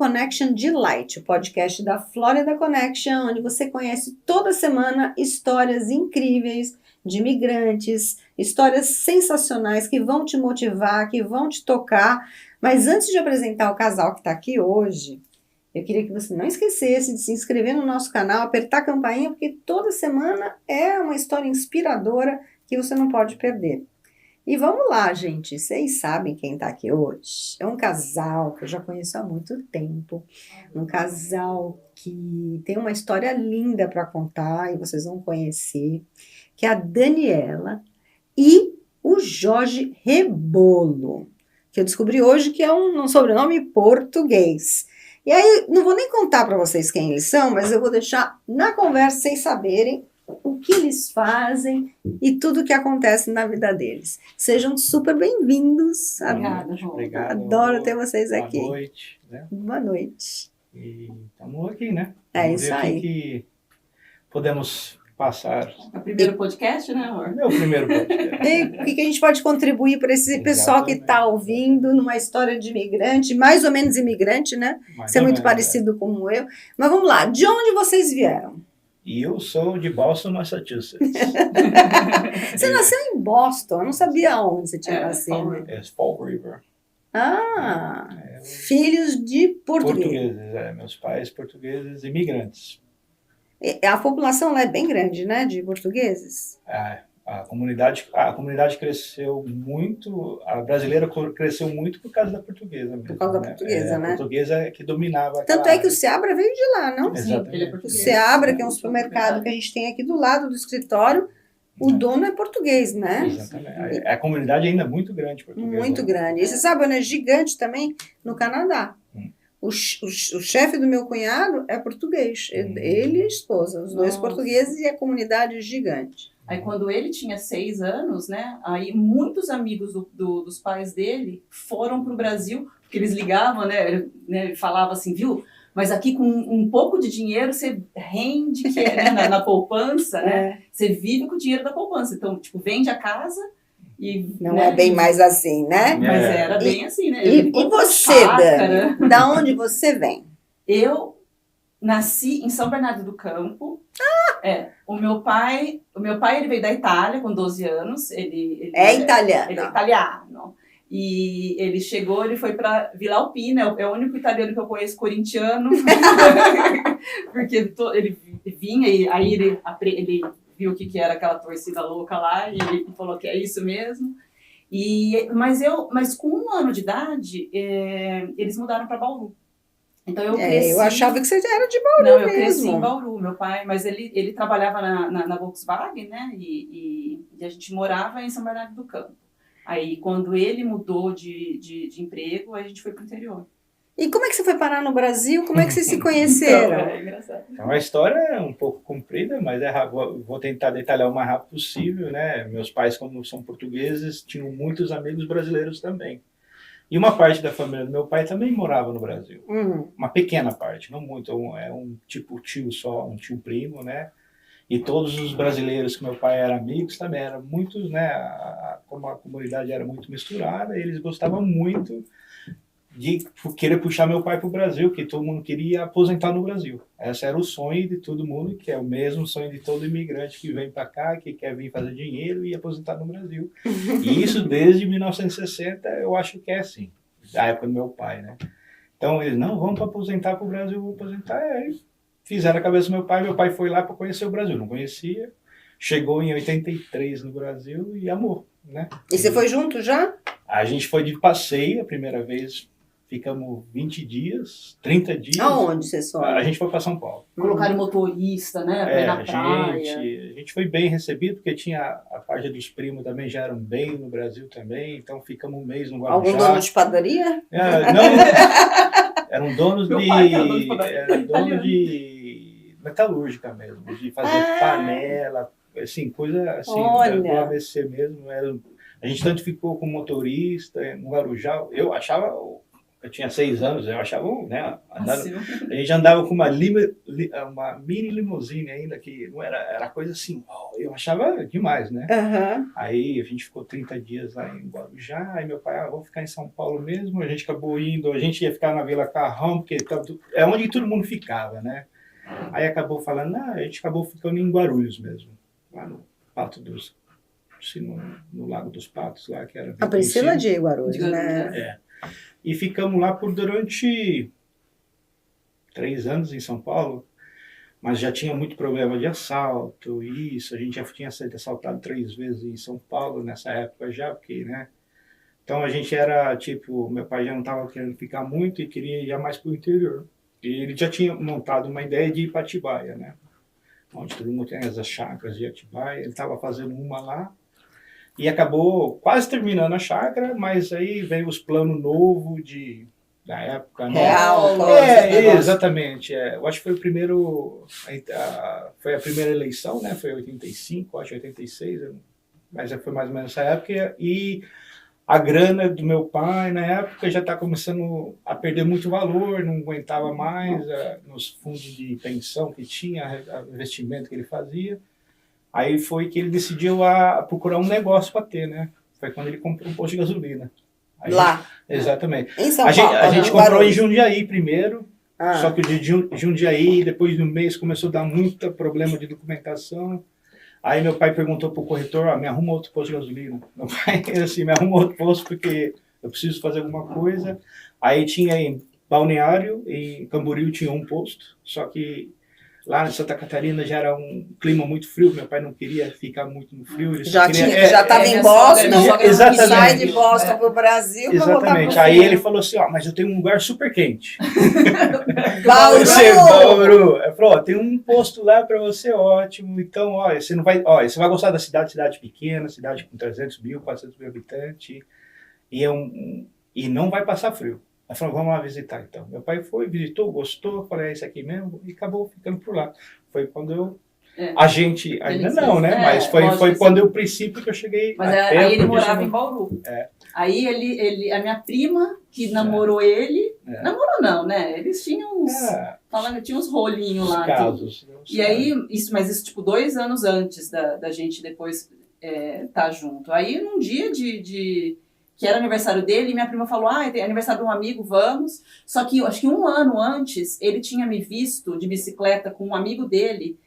Connection Delight, o podcast da Florida Connection, onde você conhece toda semana histórias incríveis de imigrantes, histórias sensacionais que vão te motivar, que vão te tocar. Mas antes de apresentar o casal que está aqui hoje, eu queria que você não esquecesse de se inscrever no nosso canal, apertar a campainha, porque toda semana é uma história inspiradora que você não pode perder. E vamos lá, gente. Vocês sabem quem está aqui hoje? É um casal que eu já conheço há muito tempo. Um casal que tem uma história linda para contar e vocês vão conhecer, que é a Daniela e o Jorge Rebolo, que eu descobri hoje que é um sobrenome português. E aí, não vou nem contar para vocês quem eles são, mas eu vou deixar na conversa vocês saberem o que eles fazem e tudo o que acontece na vida deles. Sejam super bem-vindos. Obrigada, João. Obrigado. Adoro ter vocês aqui. Boa noite. Né? Boa noite. E estamos aqui, né? É Vamos isso ver aí. o que podemos passar. É o primeiro podcast, né, amor? Meu primeiro podcast. E o que a gente pode contribuir para esse pessoal que está ouvindo numa história de imigrante, mais ou menos imigrante, né? Você é muito parecido com eu. Mas vamos lá, de onde vocês vieram? E eu sou de Boston, Massachusetts. Você nasceu em Boston, eu não sabia onde você tinha nascido. É Fall River. Ah, filhos de portugueses. Meus pais portugueses imigrantes. A população lá é bem grande, né, de portugueses? A comunidade cresceu muito, a brasileira cresceu muito por causa da portuguesa mesmo. Por causa da portuguesa, né? A portuguesa é que dominava. Tanto é que o Seabra veio de lá, não? Exatamente. Ele é O português. Seabra, que é um supermercado que a gente tem aqui do lado do escritório, o dono é português, né? Exatamente. A comunidade ainda é muito grande portuguesa. Muito grande. E você sabe, é gigante também no Canadá. O chefe do meu cunhado é português. Ele e a esposa, os dois portugueses, e a comunidade é gigante. Aí quando ele tinha 6 anos, né, aí muitos amigos dos pais dele foram para o Brasil, porque eles ligavam, né, falavam assim, viu, mas aqui com um pouco de dinheiro você rende, que é, né, na poupança, né, você vive com o dinheiro da poupança, então, tipo, vende a casa e... Não né, é bem mais assim, né? Mas era bem assim, né? E você, Dani? Da onde você vem? Eu nasci em São Bernardo do Campo. O meu pai ele veio da Itália com 12 anos. Ele É italiano. Ele é italiano. E ele chegou, ele foi para Vila Alpina. É o único italiano que eu conheço corintiano. Porque ele vinha e aí ele viu o que era aquela torcida louca lá e ele falou que é isso mesmo. Mas com 1 ano de idade, eles mudaram para Bauru. Então eu cresci... Eu achava que você era de Bauru Não, eu mesmo. cresci em Bauru, meu pai, mas ele trabalhava na Volkswagen, né, e a gente morava em São Bernardo do Campo. Aí, quando ele mudou de emprego, a gente foi pro interior. E como é que você foi parar no Brasil? Como é que vocês se conheceram? Então, é engraçado. Então, a história é um pouco comprida, mas vou tentar detalhar o mais rápido possível, né? Meus pais, como são portugueses, tinham muitos amigos brasileiros também. E uma parte da família do meu pai também morava no Brasil. Uma pequena parte, não muito. É um tipo tio só, um tio primo, né? E todos os brasileiros que meu pai era amigos também eram muitos, né? Como a comunidade era muito misturada, eles gostavam muito de querer puxar meu pai para o Brasil, que todo mundo queria aposentar no Brasil. Esse era o sonho de todo mundo, que é o mesmo sonho de todo imigrante que vem para cá, que quer vir fazer dinheiro e aposentar no Brasil. E isso desde 1960, eu acho que é assim, da época do meu pai, né? Então eles, não, vamos para aposentar para o Brasil, vou aposentar. Aí fizeram a cabeça do meu pai foi lá para conhecer o Brasil, não conhecia, chegou em 83 no Brasil e amou, né? E você foi junto já? A gente foi de passeio a primeira vez. Ficamos 20 dias, 30 dias. Aonde vocês foram? A gente foi para São Paulo. Colocaram motorista, né? Pra ir na praia. A gente foi bem recebido, porque tinha a parte dos primos também, já eram bem no Brasil também, então ficamos 1 mês no Guarujá. Algum dono de padaria? Não, eram donos Era dono de metalúrgica mesmo, de fazer panela, assim, coisa assim, do ABC mesmo. A gente tanto ficou com motorista no Guarujá, eu achava eu tinha 6 anos, eu achava, né, Nossa, a gente andava com uma mini limusine ainda, que não era coisa assim, eu achava demais, né? Aham. Aí a gente ficou 30 dias lá em Guarujá, aí meu pai, vamos ficar em São Paulo mesmo, a gente acabou indo, a gente ia ficar na Vila Carrão, porque é onde todo mundo ficava, né? Aí acabou falando, a gente acabou ficando em Guarulhos mesmo, lá no Pato dos, no Lago dos Patos, lá que era bem A Priscila conhecido. de Guarulhos, De Guarulhos, né? né? E ficamos lá durante 3 anos em São Paulo, mas já tinha muito problema de assalto, isso, a gente já tinha sido assaltado 3 vezes em São Paulo nessa época já, porque, né? Então a gente era, tipo, meu pai já não estava querendo ficar muito e queria ir mais para o interior. E ele já tinha montado uma ideia de ir para Atibaia, né? Onde todo mundo tem as chácaras de Atibaia, ele estava fazendo uma lá, e acabou quase terminando a chácara, mas aí veio os planos novos da época, né? Real, negócio. Exatamente. Eu acho que foi o primeiro, foi a primeira eleição, né? Foi em 85, acho 86, mas foi mais ou menos essa época. E a grana do meu pai, na época, já está começando a perder muito valor, não aguentava mais nos fundos de pensão que tinha, o investimento que ele fazia. Aí foi que ele decidiu a procurar um negócio para ter, né? Foi quando ele comprou um posto de gasolina. Aí, Lá. exatamente. Em São A Paulo. gente comprou em Jundiaí primeiro, Ah. só que de Jundiaí, depois de um mês, começou a dar muito problema de documentação. Aí meu pai perguntou para o corretor, me arruma outro posto de gasolina. Meu pai, assim, me arruma outro posto porque eu preciso fazer alguma coisa. Aí tinha em Balneário, em Camboriú tinha um posto, só que lá em Santa Catarina já era um clima muito frio, meu pai não queria ficar muito no frio. Ele Já queria, estava em minha Boston, sogra exatamente. sai de Boston para o Brasil para voltar Exatamente. para Aí ele falou assim, mas eu tenho um lugar super quente. Bauru! Ele falou, tem um posto lá para você ótimo, então, você não vai, você vai gostar da cidade pequena, cidade com 300 mil, 400 mil habitantes, e não vai passar frio. Aí falou, vamos lá visitar então. Meu pai foi, visitou, gostou, falei, é isso aqui mesmo, e acabou ficando por lá. Foi quando a gente, ainda não, né? Mas foi quando o princípio que eu cheguei. Mas aí ele morava em Bauru. Aí a minha prima, que namorou ele, namorou não, né? Eles tinham tinha uns rolinhos lá. Casos. E aí, mas isso tipo 2 anos antes da gente depois tá junto. Aí num dia que era aniversário dele, minha prima falou, tem aniversário de um amigo, vamos. Só que acho que 1 ano antes, ele tinha me visto de bicicleta com um amigo dele,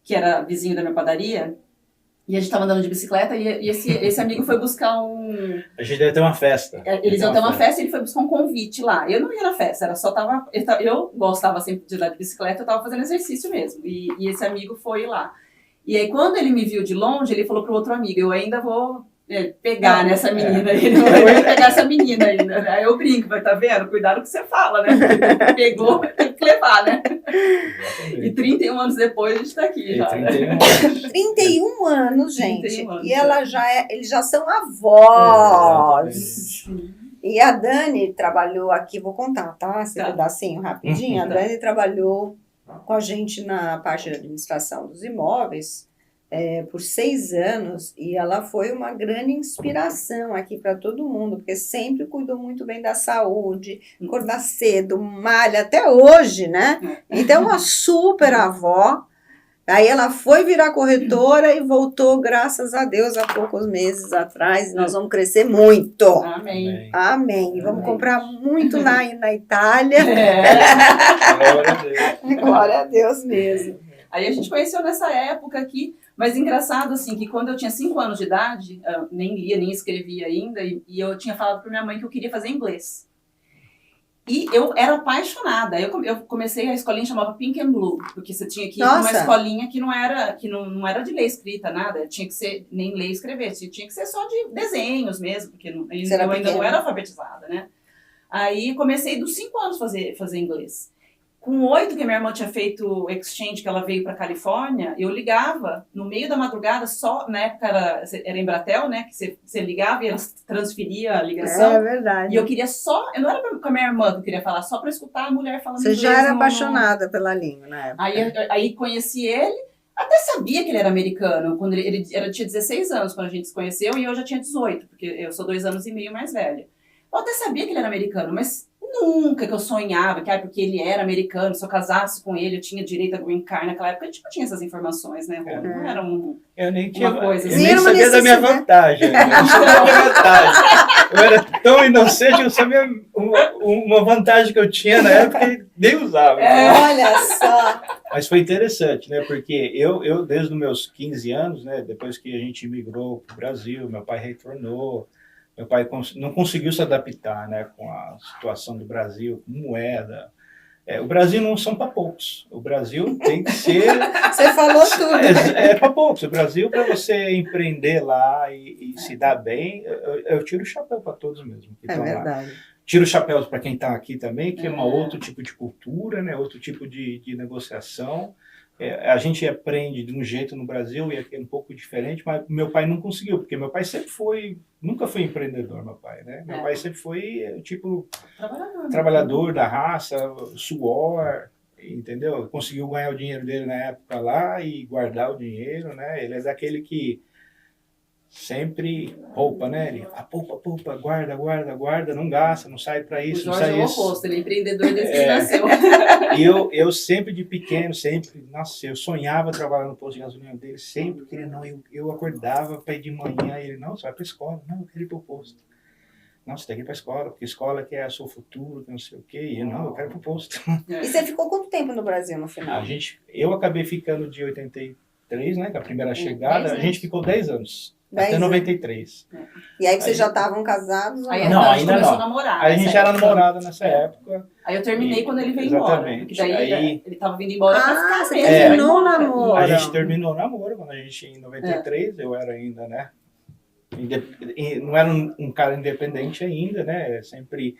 que era vizinho da minha padaria, e a gente tava andando de bicicleta, e esse amigo foi buscar um... A gente deve ter uma festa. Eles iam ter uma festa e ele foi buscar um convite lá. Eu não ia na festa, eu gostava sempre de andar de bicicleta, eu tava fazendo exercício mesmo, e esse amigo foi lá. E aí quando ele me viu de longe, ele falou pro outro amigo, eu ainda vou... pegar nessa menina, ele vai pegar essa menina ainda, né? Aí eu brinco, vai, tá vendo? Cuidado com o que você fala, né? Pegou, tem que levar, né? E 31 anos depois a gente tá aqui já. 31 anos, gente. 31 anos, e eles já são avós. E a Dani trabalhou aqui, vou contar, tá? Esse pedacinho rapidinho. A Dani trabalhou com a gente na parte de administração dos imóveis por 6 anos, e ela foi uma grande inspiração aqui para todo mundo, porque sempre cuidou muito bem da saúde, acordar cedo, malha, até hoje, né? Então, uma super avó. Aí ela foi virar corretora e voltou, graças a Deus, há poucos meses atrás. Nós vamos crescer muito. Amém. Amém. Vamos comprar muito na Itália. Glória a Deus. Glória a Deus mesmo. Aí a gente conheceu nessa época aqui, mas engraçado assim, que quando eu tinha 5 anos de idade, eu nem lia, nem escrevia ainda, e eu tinha falado para minha mãe que eu queria fazer inglês. E eu era apaixonada. Eu comecei, a escolinha chamava Pink and Blue, porque você tinha que ir para uma escolinha que não era de ler escrita, nada, tinha que ser nem ler e escrever, tinha que ser só de desenhos mesmo, porque eu ainda não era alfabetizada, né? Aí comecei dos 5 anos fazer inglês. Com 8, que minha irmã tinha feito exchange, que ela veio para Califórnia, eu ligava no meio da madrugada, só na época era Embratel, né? Que você ligava e ela transferia a ligação. É verdade. E eu queria eu não era com a minha irmã que eu queria falar, só para escutar a mulher falando inglês. Você já era apaixonada pela língua na época. Aí conheci ele, até sabia que ele era americano, quando ele tinha 16 anos quando a gente se conheceu, e eu já tinha 18, porque eu sou 2 anos e meio mais velha. Eu até sabia que ele era americano, mas Nunca que eu sonhava, que porque ele era americano, se eu casasse com ele, eu tinha direito a green card naquela época. A gente não tinha essas informações, né, Rô? Não era Eu nem tinha, uma coisa eu assim. nem sabia da minha vantagem. Eu não sabia da minha vantagem. Eu era tão inocente, eu sabia uma vantagem que eu tinha na época que nem usava. Olha só. Mas foi interessante, né? Porque eu desde os meus 15 anos, né? Depois que a gente imigrou para o Brasil, meu pai retornou. Meu pai não conseguiu se adaptar, né, com a situação do Brasil, com moeda. O Brasil não são para poucos. O Brasil tem que ser... Você falou tudo. É para poucos. O Brasil, para você empreender lá e se dar bem, eu tiro o chapéu para todos mesmo que estão verdade. lá. Tiro o chapéu para quem está aqui também, que é outro tipo de cultura, né, outro tipo de negociação. A gente aprende de um jeito no Brasil e aqui é um pouco diferente, mas meu pai não conseguiu, porque meu pai sempre nunca foi empreendedor, meu pai, né? Meu pai sempre foi, tipo, trabalhador da raça, suor, entendeu? Conseguiu ganhar o dinheiro dele na época lá e guardar o dinheiro, né? Ele é daquele que sempre poupa, né? Ele poupa, guarda, não gasta, não sai para isso, o não Jorge sai é o isso. oposto, ele é empreendedor desde que nasceu. E eu sempre de pequeno, nossa, eu sonhava trabalhar no posto de gasolina dele, sempre queria, eu acordava para ir de manhã, e ele, não, você vai para a escola, não, eu quero ir para o posto. Não, você tem que ir para a escola, porque a escola que é o seu futuro, que não sei o quê, e eu quero ir para o posto. E você ficou quanto tempo no Brasil no final? Eu acabei ficando de 83, né, com a primeira chegada, a gente ficou 10 anos. Até 93. E aí vocês já estavam casados? Aí não, a gente ainda começou não. a namorar. Aí a gente era namorado nessa época. Aí eu terminei quando ele veio Exatamente. embora. Porque daí ele tava vindo embora pra ficar você mesmo. terminou o namoro. A gente terminou o namoro quando a gente, em 93, eu era ainda, né? Não era um cara independente ainda, né? Sempre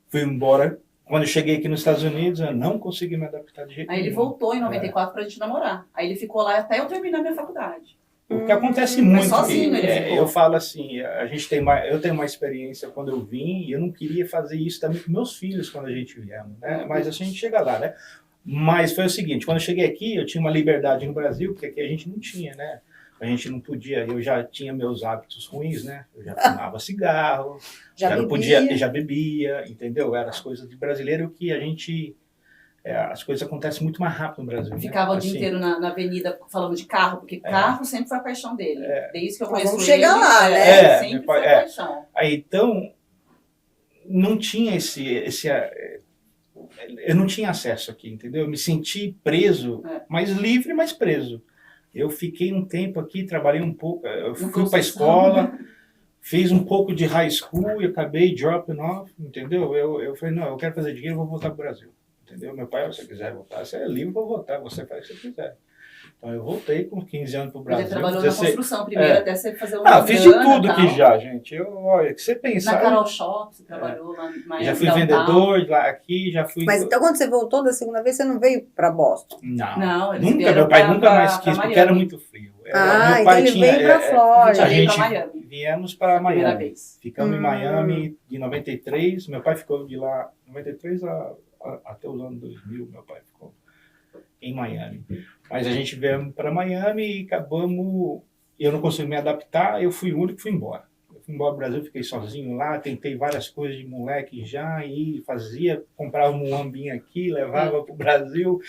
fui embora. Quando eu cheguei aqui nos Estados Unidos, eu não consegui me adaptar de jeito nenhum. Aí ele voltou em 94 pra gente namorar. Aí ele ficou lá até eu terminar minha faculdade. O que acontece muito, sozinho ele ficou. Eu falo assim, eu tenho uma experiência quando eu vim, e eu não queria fazer isso também com meus filhos quando a gente viemos, né? Mas assim, a gente chega lá, né? Mas foi o seguinte, quando eu cheguei aqui, eu tinha uma liberdade no Brasil, porque aqui a gente não tinha, né? A gente não podia, eu já tinha meus hábitos ruins, né? Eu já fumava cigarro, já bebia, entendeu? Eram as coisas de brasileiro que a gente... as coisas acontecem muito mais rápido no Brasil. Ficava né? o dia inteiro na avenida falando de carro, porque carro sempre foi a paixão dele. Desde que eu conheço ele. Vamos chegar lá, né? Sempre foi a paixão. Aí, então, não tinha eu não tinha acesso aqui, entendeu? Eu me senti preso, mas livre, mas preso. Eu fiquei um tempo aqui, trabalhei um pouco, eu fui para a escola, fiz um pouco de high school e acabei dropping off, entendeu? Eu falei, não, eu quero fazer dinheiro, eu vou voltar para o Brasil. Entendeu? Meu pai, se você quiser voltar, você é livre para voltar, você faz o que você quiser. Então eu voltei com 15 anos para o Brasil. Você trabalhou na construção primeiro, até você fazer uma fiz de tudo aqui já, gente. Olha, que você pensar... Na Carol Shop, você trabalhou lá em Miami. Já fui vendedor lá aqui, já fui... Mas então quando você voltou da segunda vez, você não veio para Boston? Não, nunca, meu pai nunca mais quis, porque era muito frio. Meu então pai ele veio para Flórida. A gente viemos para Miami. Ficamos em Miami de 93, meu pai ficou de lá 93 até os anos 2000, meu pai ficou em Miami. Mas a gente veio para Miami e acabamos... Eu não consegui me adaptar, eu fui o único que fui embora. Eu fui embora do Brasil, fiquei sozinho lá, tentei várias coisas de moleque já, e comprava um lambinho aqui, levava para o Brasil,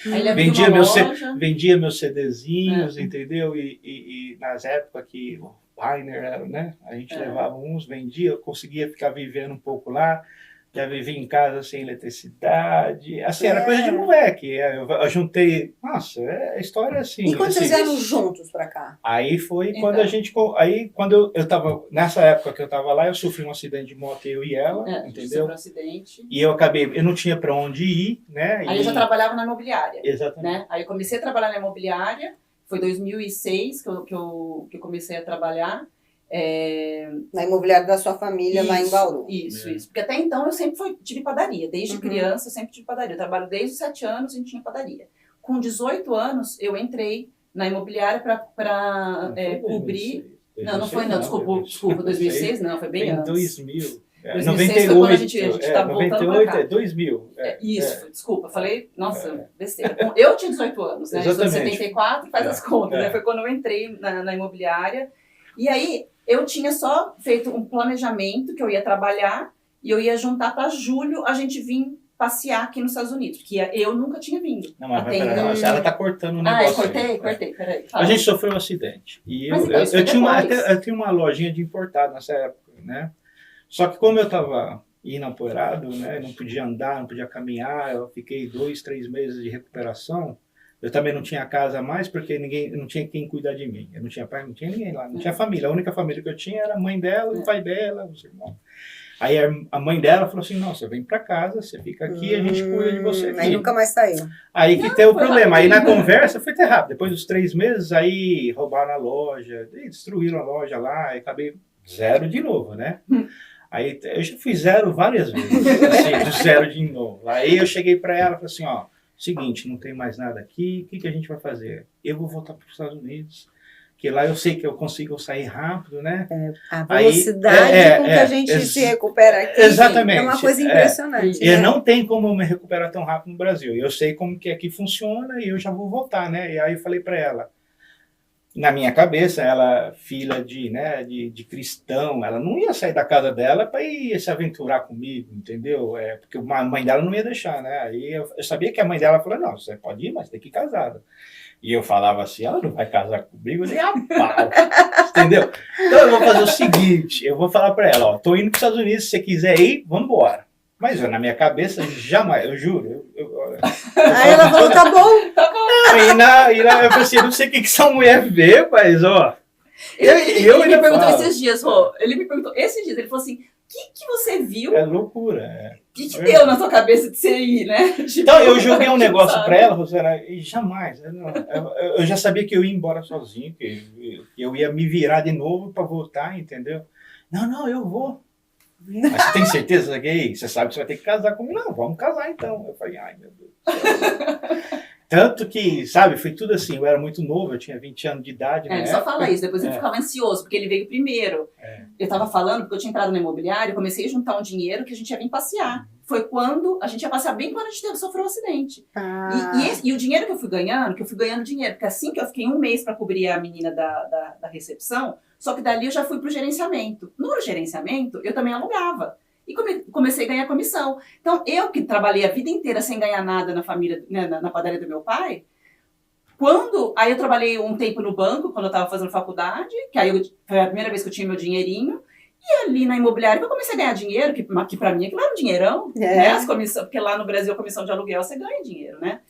vendia meus CDzinhos, entendeu? E nas épocas que o Pioneer era, né? A gente levava uns, vendia, conseguia ficar vivendo um pouco lá. Já vivi em casa sem eletricidade. Assim, era coisa de moleque. Eu juntei... Nossa, a história é assim. E quando vocês vieram juntos pra cá? Aí foi quando a gente... Aí, quando eu tava... Nessa época que eu tava lá, eu sofri um acidente de moto, eu e ela, entendeu? Um acidente. E eu não tinha pra onde ir, né? Aí eu já trabalhava na imobiliária. Exatamente. Né? Aí eu comecei a trabalhar na imobiliária. Foi 2006 que eu comecei a trabalhar. Na imobiliária da sua família, lá em Bauru. Isso. Porque até então eu sempre tive padaria. Desde criança eu sempre tive padaria. Eu trabalho desde os 7 anos e a gente tinha padaria. Com 18 anos eu entrei na imobiliária para cobrir... Não foi não, desculpa, 2006 não, foi bem antes. 2000. 2006 foi quando a gente tá voltando 98 pra cá. 2000. Desculpa, falei, nossa, besteira. Eu tinha 18 anos, né? Exatamente. 74, faz as contas, né? Foi quando eu entrei na imobiliária. E aí, eu tinha só feito um planejamento que eu ia trabalhar e eu ia juntar para julho a gente vir passear aqui nos Estados Unidos, que eu nunca tinha vindo. Não, mas Até peraí, então. ela tá cortando o Ah, negócio. cortei, peraí. A gente sofreu um acidente. E Mas então, isso eu foi tinha depois. uma lojinha de importado nessa época, né? Só que como eu estava inapoiado, né? Não podia andar, não podia caminhar, eu fiquei 2, 3 meses de recuperação. Eu também não tinha casa mais, porque não tinha quem cuidar de mim. Eu não tinha pai, não tinha ninguém lá, não tinha família. A única família que eu tinha era a mãe dela, o pai dela, os irmãos. Aí a mãe dela falou assim, não, você vem para casa, você fica aqui, a gente cuida de você aqui. Aí nunca mais saiu. Aí que tem o problema. Aí na conversa foi até rápido. Depois dos 3 meses, aí roubaram a loja, destruíram a loja lá, aí acabei zero de novo, né? Aí eu já fui zero várias vezes, assim, do zero de novo. Aí eu cheguei para ela e falei assim, ó, seguinte, não tem mais nada aqui, o que a gente vai fazer? Eu vou voltar para os Estados Unidos, que lá eu sei que eu consigo sair rápido, né? A velocidade com que a gente se recupera aqui exatamente, é uma coisa impressionante. E não tem como eu me recuperar tão rápido no Brasil. Eu sei como que aqui funciona e eu já vou voltar, né? E aí eu falei para ela, na minha cabeça, ela, filha de cristão, ela não ia sair da casa dela para ir se aventurar comigo, entendeu? Porque a mãe dela não ia deixar, né? Aí eu sabia que a mãe dela falou, não, você pode ir, mas tem que ir casada. E eu falava assim, ela não vai casar comigo nem a pau, entendeu? Então eu vou fazer o seguinte, eu vou falar para ela, ó, tô indo para os Estados Unidos, se você quiser ir, vamos embora. Mas na minha cabeça, jamais, eu juro. Aí ela falou, tá bom. Tá bom. Eu falei assim, não sei o que essa mulher vê, mas ó. Ele me perguntou esses dias, Rô. Ele me perguntou esses dias, ele falou assim, o que você viu? É loucura. O que deu na sua cabeça de você ir, né? Tipo, então eu joguei um negócio para ela, Rosana, e jamais. Eu já sabia que eu ia embora sozinho, que eu ia me virar de novo para voltar, entendeu? Não, eu vou. Mas você tem certeza que aí? Você sabe que você vai ter que casar comigo? Não, vamos casar então. Eu falei, ai meu Deus do céu. Tanto que, sabe, foi tudo assim, eu era muito novo, eu tinha 20 anos de idade. Ele só fala isso, depois ele ficava ansioso, porque ele veio primeiro. Eu tava falando, porque eu tinha entrado no imobiliário, comecei a juntar um dinheiro que a gente ia vir passear. Foi quando, a gente ia passear bem quando a gente sofreu um acidente. E o dinheiro que eu fui ganhando dinheiro, porque assim que eu fiquei 1 mês para cobrir a menina da recepção, só que dali eu já fui pro gerenciamento. No gerenciamento, eu também alugava. E comecei a ganhar comissão. Então, eu que trabalhei a vida inteira sem ganhar nada na família, né, na padaria do meu pai, aí eu trabalhei um tempo no banco, quando eu estava fazendo faculdade, que aí foi a primeira vez que eu tinha meu dinheirinho, e ali na imobiliária que eu comecei a ganhar dinheiro, que pra mim aquilo era um dinheirão, né, as comissões, porque lá no Brasil a comissão de aluguel você ganha dinheiro, né?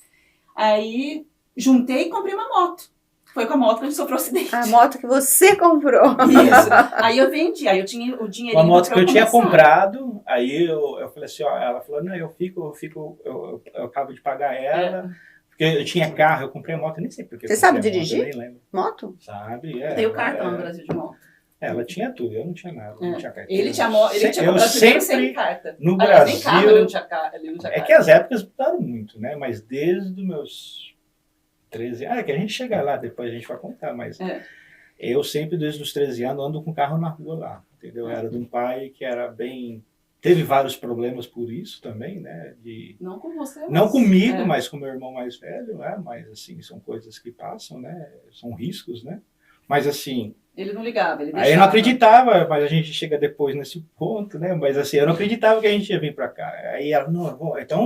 Aí juntei e comprei uma moto. Foi com a moto que a gente sofreu acidente. A moto que você comprou. Isso. Aí eu vendi, aí eu tinha o dinheirinho. Uma moto que eu tinha comprado, aí eu falei assim, ó, ela falou, não, eu acabo de pagar ela, porque eu tinha carro, eu comprei a moto, eu nem sei porque. Você sabe dirigir? dirigir? Eu nem lembro. Moto? Sabe, Tem o cartão no Brasil de moto. Ela tinha tudo, eu não tinha nada, não tinha carta. Ele tinha comprado sem carta. No Brasil, nem carro ele não tinha carta. É que as épocas mudaram muito, né? Mas desde os meus 13 anos, que a gente chega lá, depois a gente vai contar, mas eu sempre, desde os 13 anos, ando com carro na rua lá, entendeu? Era de um pai que era bem... Teve vários problemas por isso também, né? Não com você, mas... Não comigo, mas com meu irmão mais velho, né? Mas, assim, são coisas que passam, né? São riscos, né? Mas, assim... Ele não ligava, ele deixava. Aí eu não acreditava, mas a gente chega depois nesse ponto, né? Mas assim, eu não acreditava que a gente ia vir pra cá. Aí ela, não, eu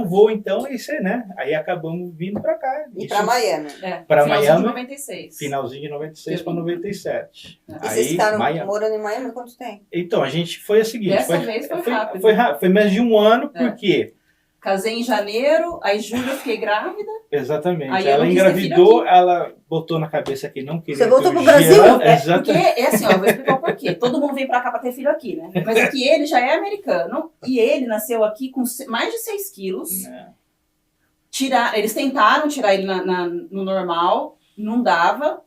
vou então, e você, né? Aí acabamos vindo pra cá. E pra Miami. Pra finalzinho Miami. de 96. Finalzinho de 96 pra 97. E vocês ficaram morando em Miami quanto tempo? Então, a gente foi o seguinte. Dessa vez foi rápido. Foi menos de 1 ano, porque... Casei em janeiro, aí em julho eu fiquei grávida. Exatamente. Aí ela engravidou, ela botou na cabeça que não queria. Você voltou pro Brasil? Exatamente. Porque, assim, ó, vou explicar o porquê. Todo mundo vem pra cá pra ter filho aqui, né? Mas aqui ele já é americano e ele nasceu aqui com mais de 6 quilos. Eles tentaram tirar ele no normal, não dava.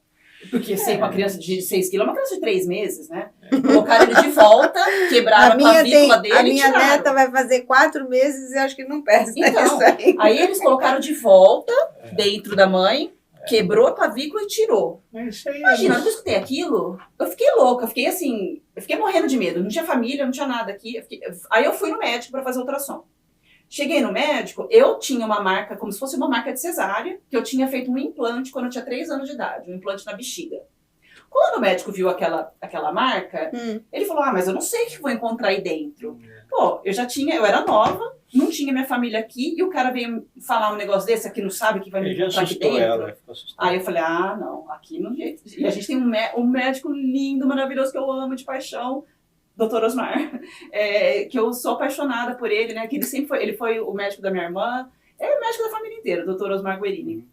Porque sei, uma criança de 6 quilos é uma criança de 3 meses, né? Colocaram ele de volta, quebraram a clavícula dele. A minha neta vai fazer 4 meses e acho que não pesa então, isso aí eles colocaram de volta dentro da mãe, quebrou a clavícula e tirou. Imagina, quando eu escutei aquilo, eu fiquei louca, eu fiquei assim, eu fiquei morrendo de medo. Não tinha família, não tinha nada aqui. Aí eu fui no médico para fazer ultrassom. Cheguei no médico, eu tinha uma marca, como se fosse uma marca de cesárea, que eu tinha feito um implante quando eu tinha 3 anos de idade, um implante na bexiga. Quando o médico viu aquela marca, ele falou, mas eu não sei o que vou encontrar aí dentro. Pô, eu era nova, não tinha minha família aqui, e o cara veio falar um negócio desse, aqui não sabe o que vai me encontrar aqui dentro. Ela, aí eu falei, não, aqui não jeito. E a gente tem um médico lindo, maravilhoso, que eu amo de paixão, Dr. Osmar, que eu sou apaixonada por ele, né? Que ele foi o médico da minha irmã, é o médico da família inteira, Dr. Osmar Guerini.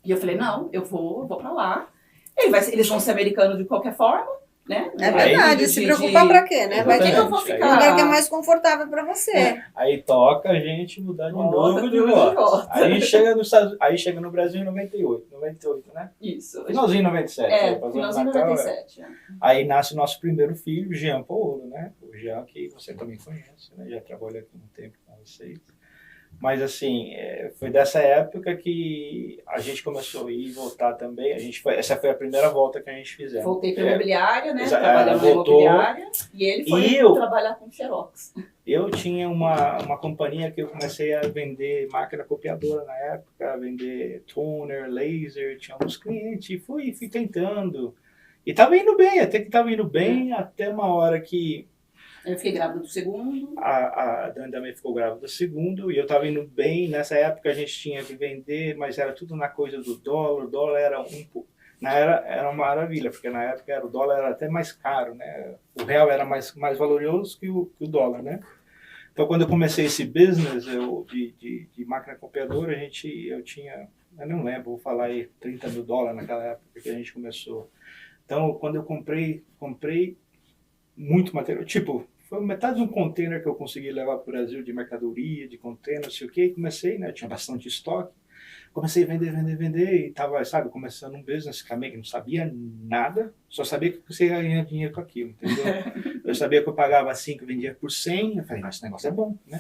E eu falei, não, eu vou pra lá. Eles vão ser americanos de qualquer forma, né? É verdade, se preocupar pra quê, né? Vai ter que eu vou ficar... um lugar que é mais confortável pra você. Aí toca a gente mudar de novo de volta. Aí chega no Brasil em 98, né? Isso. Finalzinho em 97. Finalzinho em 97. Aí nasce o nosso primeiro filho, Jean Paulo, né? O Jean que você também conhece, né? Já trabalha aqui um tempo com vocês. Mas assim, foi dessa época que a gente começou a ir e voltar também. Essa foi a primeira volta que a gente fizemos. Voltei para imobiliária, né? Trabalhando na imobiliária. E ele foi trabalhar com Xerox. Eu tinha uma companhia que eu comecei a vender máquina copiadora na época, vender toner, laser, tinha alguns clientes, e fui tentando. E estava indo bem, até que estava indo bem, até uma hora que... Eu fiquei grávida do segundo. A Dani também ficou grávida do segundo, e eu estava indo bem. Nessa época a gente tinha que vender, mas era tudo na coisa do dólar. O dólar era era uma maravilha, porque na época o dólar era até mais caro, né? O real era mais valoroso que o dólar, né? Então, quando eu comecei esse business de máquina copiadora, eu não lembro, vou falar aí, $30 mil naquela época que a gente começou. Então, quando eu comprei muito material, tipo, foi metade de um container que eu consegui levar para o Brasil de mercadoria, de container, não sei o que, e comecei, né, tinha bastante estoque, comecei a vender, e tava, sabe, começando um business também que não sabia nada, só sabia que você ganhava dinheiro com aquilo, entendeu? Eu sabia que eu pagava 5, vendia por 100, eu falei, mas esse negócio é bom, né?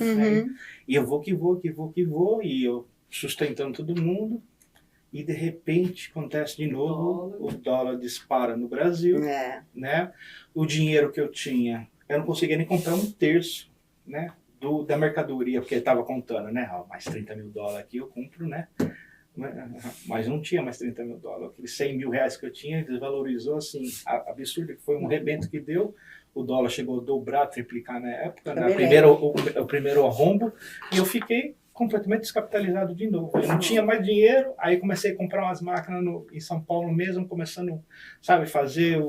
E eu vou que vou, e eu sustentando todo mundo, e de repente acontece de novo, o dólar dispara no Brasil, né? O dinheiro que eu tinha, eu não conseguia nem comprar um terço, né, da mercadoria, porque estava contando, né, mais $30 mil aqui eu compro, né, mas não tinha mais $30 mil, aqueles $100 mil que eu tinha desvalorizou assim, absurdo, que foi um rebento que deu, o dólar chegou a dobrar, triplicar na época, o primeiro arrombo, e eu fiquei completamente descapitalizado de novo. Eu não tinha mais dinheiro, aí comecei a comprar umas máquinas em São Paulo mesmo, começando, sabe, fazer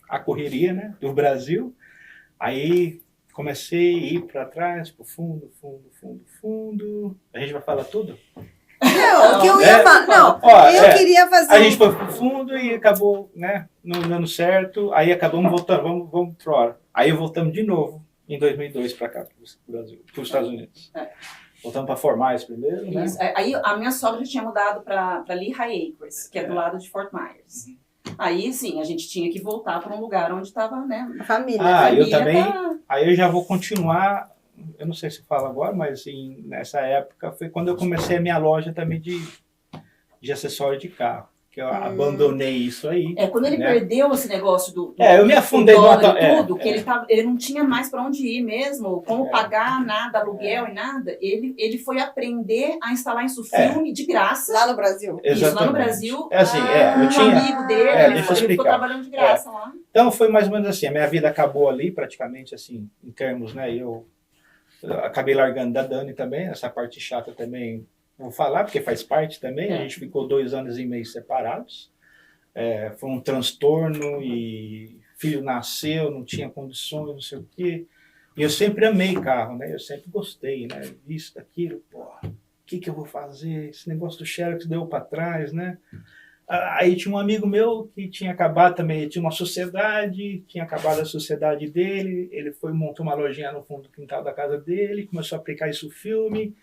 a correria, né, do Brasil. Aí comecei a ir para trás, para o fundo. A gente vai falar tudo? Não, o que eu ia falar. Não, eu queria fazer. A gente foi para o fundo e acabou, né, não dando certo. Aí acabamos voltando, vamos para hora. Aí voltamos de novo em 2002 para cá, para o Brasil, para os Estados Unidos. Voltamos para Formais primeiro, né? Isso. Aí a minha sogra tinha mudado para Lehigh Acres, que é do lado de Fort Myers. Aí, sim, a gente tinha que voltar para um lugar onde estava, né, a família. Eu também. Aí eu já vou continuar, eu não sei se fala agora, mas assim, nessa época foi quando eu comecei a minha loja também de acessório de carro. Que eu abandonei isso aí. Quando ele perdeu esse negócio do eu me afundei no tudo, que ele não tinha mais para onde ir mesmo, como pagar nada, aluguel e nada, ele foi aprender a instalar insufilme de graça. Lá no Brasil. Isso, lá no Brasil. Eu tinha um amigo dele, ele ficou trabalhando de graça lá. Então foi mais ou menos assim, a minha vida acabou ali praticamente assim, em termos, né, eu acabei largando da Dani também, essa parte chata também. Vou falar, porque faz parte também, a gente ficou 2 anos e meio separados, foi um transtorno e filho nasceu, não tinha condições, não sei o quê, e eu sempre amei carro, né, eu sempre gostei, né, isso, daquilo, o que eu vou fazer, esse negócio do Xerox deu para trás, né, aí tinha um amigo meu que tinha acabado também, tinha uma sociedade, tinha acabado a sociedade dele, ele foi montar uma lojinha no fundo do quintal da casa dele, começou a aplicar isso filme.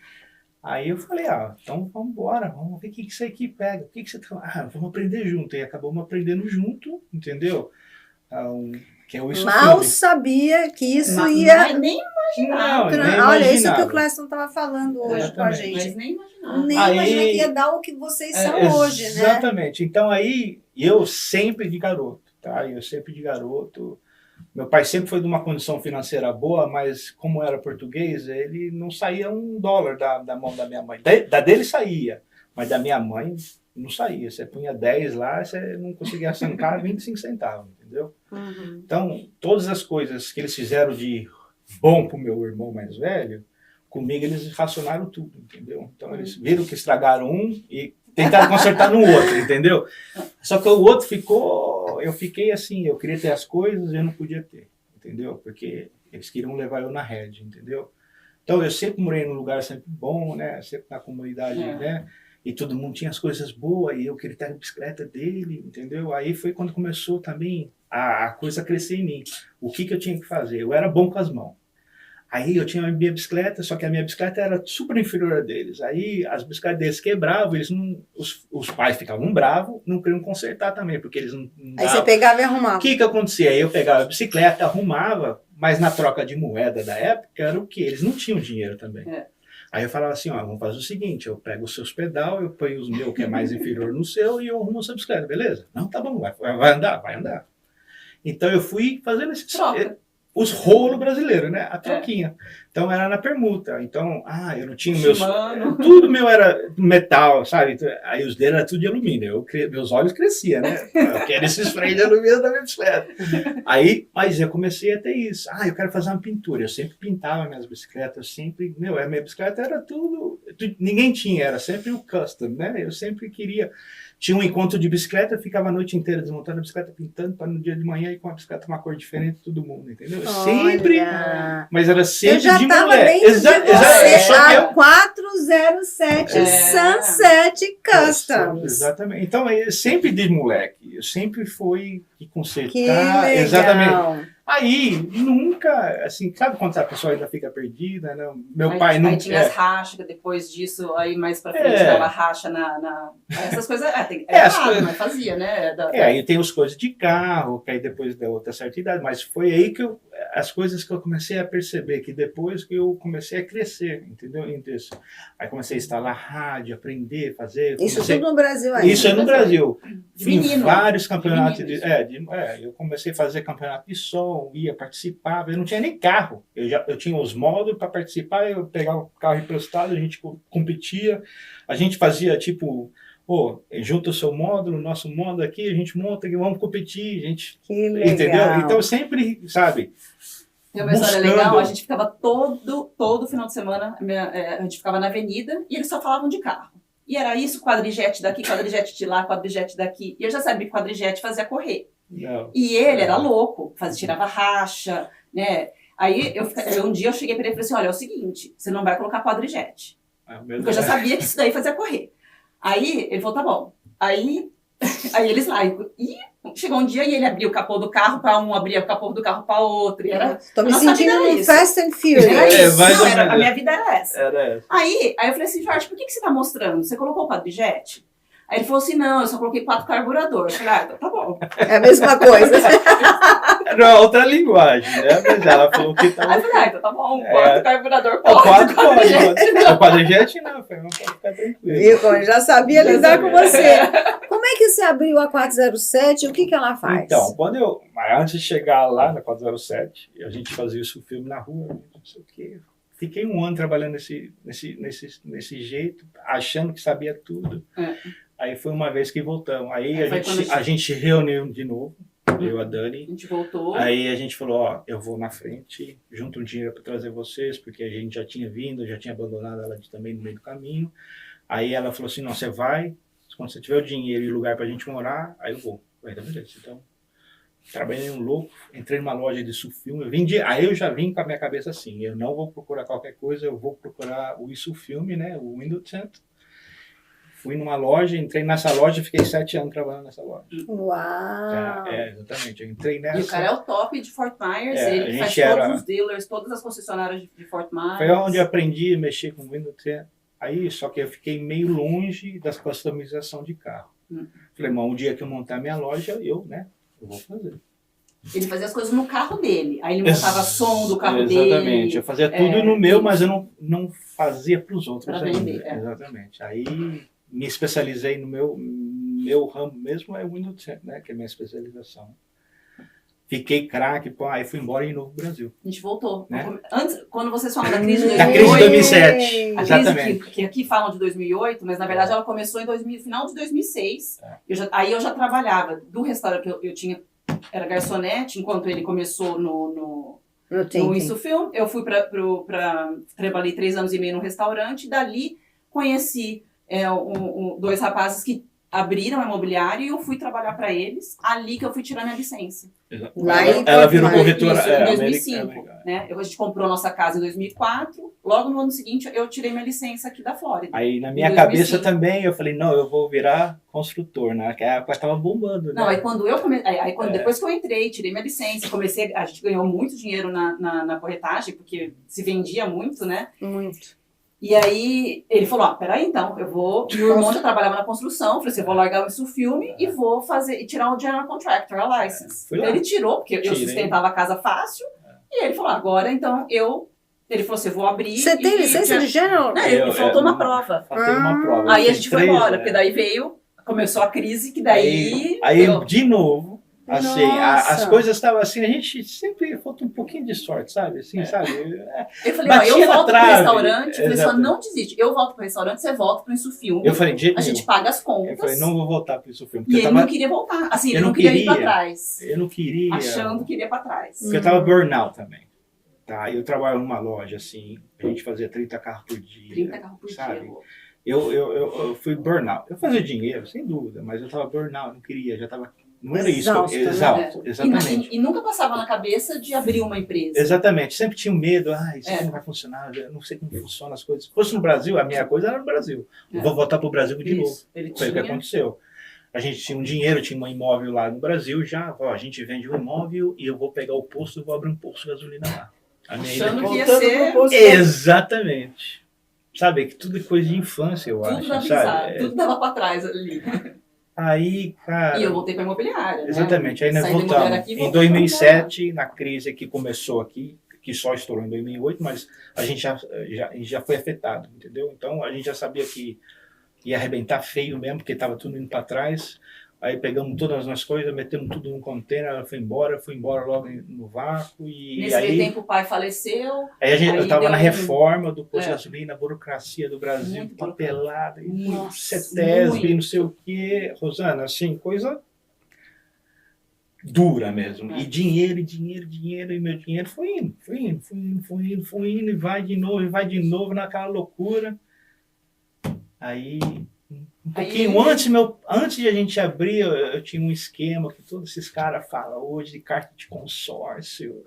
Aí eu falei, então vamos embora, vamos ver o que isso aqui pega, o que você tá... vamos aprender junto. E acabamos aprendendo junto, entendeu? Que é o isso Mal filme. Sabia que isso ia... Nem imaginava. Olha, isso que o Cleston estava falando hoje com a gente. Mas nem imaginava. Nem imaginei que ia dar o que vocês são hoje, né? Exatamente. Então aí, eu sempre de garoto, tá? Meu pai sempre foi de uma condição financeira boa, mas como era português, ele não saía $1 da mão da minha mãe. Da dele saía, mas da minha mãe não saía. Você punha 10 lá, você não conseguia arrancar 25 centavos, entendeu? Uhum. Então, todas as coisas que eles fizeram de bom pro meu irmão mais velho, comigo eles racionaram tudo, entendeu? Então, eles viram que estragaram um e tentaram consertar no outro, entendeu? Só que o outro eu fiquei assim, eu queria ter as coisas e eu não podia ter, entendeu? Porque eles queriam levar eu na rede, entendeu? Então, eu sempre morei num lugar sempre bom, né? Sempre na comunidade, né? E todo mundo tinha as coisas boas e eu queria ter a bicicleta dele, entendeu? Aí foi quando começou também a coisa a crescer em mim. O que eu tinha que fazer? Eu era bom com as mãos. Aí eu tinha a minha bicicleta, só que a minha bicicleta era super inferior a deles. Aí as bicicletas deles quebravam, eles não, os pais ficavam bravos, não queriam consertar também, porque eles não Aí você pegava e arrumava. O que acontecia? Aí eu pegava a bicicleta, arrumava, mas na troca de moeda da época era o quê? Eles não tinham dinheiro também. Aí eu falava assim, ó, vamos fazer o seguinte, eu pego os seus pedal, eu ponho os meus que é mais inferior no seu e eu arrumo a sua bicicleta, beleza? Não, tá bom, vai andar, vai andar. Então eu fui fazendo os rolos brasileiros, né? A troquinha. Então era na permuta. Então, eu não tinha meus... Tudo meu era metal, sabe? Aí os dedos eram tudo de alumínio. Meus olhos cresciam, né? Eu quero esses freios de alumínio da minha bicicleta. Aí, mas eu comecei a ter isso. Eu quero fazer uma pintura. Eu sempre pintava minhas bicicletas, sempre... a minha bicicleta era tudo... Ninguém tinha, era sempre o custom, né? Eu sempre queria... Tinha um encontro de bicicleta, eu ficava a noite inteira desmontando a bicicleta, pintando, para no dia de manhã ir com a bicicleta uma cor diferente de todo mundo, entendeu? Sempre, mas era sempre de mulher. Eu já estava dentro de você, a 407 Sunset Custom. Exatamente. Então, sempre de moleque. Eu sempre fui consertar. Que legal. Exatamente. Aí, nunca, assim, sabe quando a pessoa ainda fica perdida, né? Meu pai nunca... Aí tinha as rachas, que depois disso, aí mais pra frente dava racha essas coisas, mas fazia, né? Aí tem as coisas de carro, que aí depois da outra certa idade, mas foi aí que as coisas que eu comecei a perceber, que depois que eu comecei a crescer, entendeu? Aí comecei a instalar rádio, aprender, fazer... Isso tudo no Brasil ainda? Isso é no Brasil. Em vários campeonatos eu comecei a fazer campeonato de som, ia, participava, eu não tinha nem carro, eu tinha os módulos para participar, eu pegava o carro emprestado, a gente competia, a gente fazia tipo, junta o seu módulo, o nosso módulo aqui, a gente monta e vamos competir, a gente, que legal. Entendeu? Então sempre, sabe, tem uma história legal, a gente ficava todo final de semana, a gente ficava na avenida e eles só falavam de carro. E era isso, quadrigete daqui, quadrigete de lá, quadrigete daqui. E eu já sabia que quadrigete fazia correr. Não. E ele era louco, tirava racha, né? Aí um dia eu cheguei para ele e falei assim, olha, é o seguinte, você não vai colocar quadrigete. Porque eu já sabia que isso daí fazia correr. Aí ele falou, tá bom. Aí eles lá, e chegou um dia e ele abriu o capô do carro para um, abria o capô do carro para outro. Tô me sentindo no Fast and Furious. A minha vida era essa. Aí eu falei assim, Jorge, por que você tá mostrando? Você colocou o quadrigete? Aí ele falou assim, não, eu só coloquei 4 carburadores. Eu falei, tá bom. É a mesma coisa. Era outra linguagem, né? Mas ela falou que tava... Aí eu falei, tá bom, 4 carburador pode. 4 quadrigete não. O quadrigete não, pode ficar tranquilo. Eu já sabia lidar com você. Como é que você abriu a 407 e o que ela faz? Então, antes de chegar lá na 407, a gente fazia isso filme na rua, não sei o quê. Fiquei um ano trabalhando nesse jeito, achando que sabia tudo. Aí foi uma vez que voltamos. Aí a gente reuniu de novo, eu e a Dani. A gente voltou. Aí a gente falou, eu vou na frente, junto um dinheiro para trazer vocês, porque a gente já tinha vindo, já tinha abandonado ela também no meio do caminho. Aí ela falou assim, não, você vai, quando você tiver o dinheiro e lugar para a gente morar, aí eu vou. Aí, beleza, então... Trabalhei um louco, entrei numa loja de Isufilme, aí eu já vim com a minha cabeça assim, eu não vou procurar qualquer coisa, eu vou procurar o Isufilme, né, o Window Center. Fui numa loja, entrei nessa loja e fiquei 7 anos trabalhando nessa loja. Uau! Exatamente, eu entrei nessa. E o cara é o top de Fort Myers, ele faz todos os dealers, todas as concessionárias de Fort Myers. Foi onde eu aprendi a mexer com o Window Center. Aí, só que eu fiquei meio longe das customização de carro. Falei, mas um dia que eu montar minha loja, eu vou fazer. Ele fazia as coisas no carro dele. Aí ele montava som do carro dele. Exatamente. Eu fazia tudo no meu, mas eu não fazia para os outros. Para vender. Exatamente. Aí me especializei no meu ramo mesmo, é o Windows Center, né? Que é a minha especialização. Fiquei craque, pô, aí fui embora de novo pro Brasil. A gente voltou. Né? Antes, quando vocês falam da crise de Da 2008... crise de 2007, A exatamente. crise que aqui falam de 2008, mas na verdade ela começou em final de 2006. Aí eu já trabalhava do restaurante, eu tinha, era garçonete, enquanto ele começou no Isso Film. Eu fui trabalhei 3 anos e meio no restaurante, e dali conheci dois rapazes que abriram a imobiliária e eu fui trabalhar para eles, ali que eu fui tirar minha licença. Ela virou corretora em 2005. Né? A gente comprou a nossa casa em 2004, logo no ano seguinte eu tirei minha licença aqui da Flórida. Aí na minha cabeça também eu falei, não, eu vou virar construtor, né? Que a época estava bombando. Né? Não, aí quando eu depois que eu entrei, tirei minha licença, a gente ganhou muito dinheiro na corretagem, porque se vendia muito, né? Muito. E aí ele falou, peraí então, eu vou... E o irmão já trabalhava na construção, eu falei assim, eu vou largar o filme e vou tirar o General Contractor, a license. Ele tirou, porque eu sustentava a casa fácil, e ele falou, agora então ele falou assim, eu vou abrir... Você tem licença de General? Não, ele faltou uma prova. Faltou uma prova. Aí a gente foi embora, porque daí começou a crise, que daí... Aí de novo... Assim, as coisas estavam assim, a gente sempre falta um pouquinho de sorte, sabe? Assim, sabe? Eu falei, eu volto pro restaurante, eu falei, só não desiste. Eu volto pro restaurante, você volta pro Isso Filme. Eu falei, a gente paga as contas. Eu falei, não vou voltar pro Isso Filme. E ele não queria voltar, assim, ele não queria ir pra trás. Eu não queria. Achando que iria pra trás. Porque eu tava burnout também. Tá? Eu trabalhava numa loja, assim, a gente fazia 30 carros por dia. 30 carros por dia. Eu fui burnout. Eu fazia dinheiro, sem dúvida, mas eu tava burnout, não queria, já tava... Não era exausto, isso, exausto, né? Exatamente. E nunca passava na cabeça de abrir uma empresa. Exatamente, sempre tinha um medo, isso não vai funcionar, eu não sei como funcionam as coisas. Se fosse no Brasil, a minha coisa era no Brasil. Eu vou voltar para o Brasil de novo. Foi o que aconteceu. A gente tinha um dinheiro, tinha um imóvel lá no Brasil, a gente vende um imóvel e eu vou pegar o posto e vou abrir um posto de gasolina lá. Achando que ia ser... Exatamente. Sabe, que tudo é coisa de infância, eu acho. Sabe? Tudo dava para trás ali. Aí, cara... E eu voltei para a imobiliária. Exatamente, aí nós voltamos. Em 2007, na crise que começou aqui, que só estourou em 2008, mas a gente já foi afetado, entendeu? Então a gente já sabia que ia arrebentar feio mesmo, porque estava tudo indo para trás. Aí pegamos todas as nossas coisas, metemos tudo num container, ela foi embora logo no vácuo. E nesse meio tempo o pai faleceu. Aí eu estava na reforma do posto de gasolina, burocracia do Brasil, papelada, CETESB, não sei o quê. Rosana, assim, coisa dura mesmo. E dinheiro, e meu dinheiro foi indo, e vai de novo naquela loucura. Aí... Um pouquinho antes de a gente abrir, eu tinha um esquema que todos esses caras falam hoje de carta de consórcio,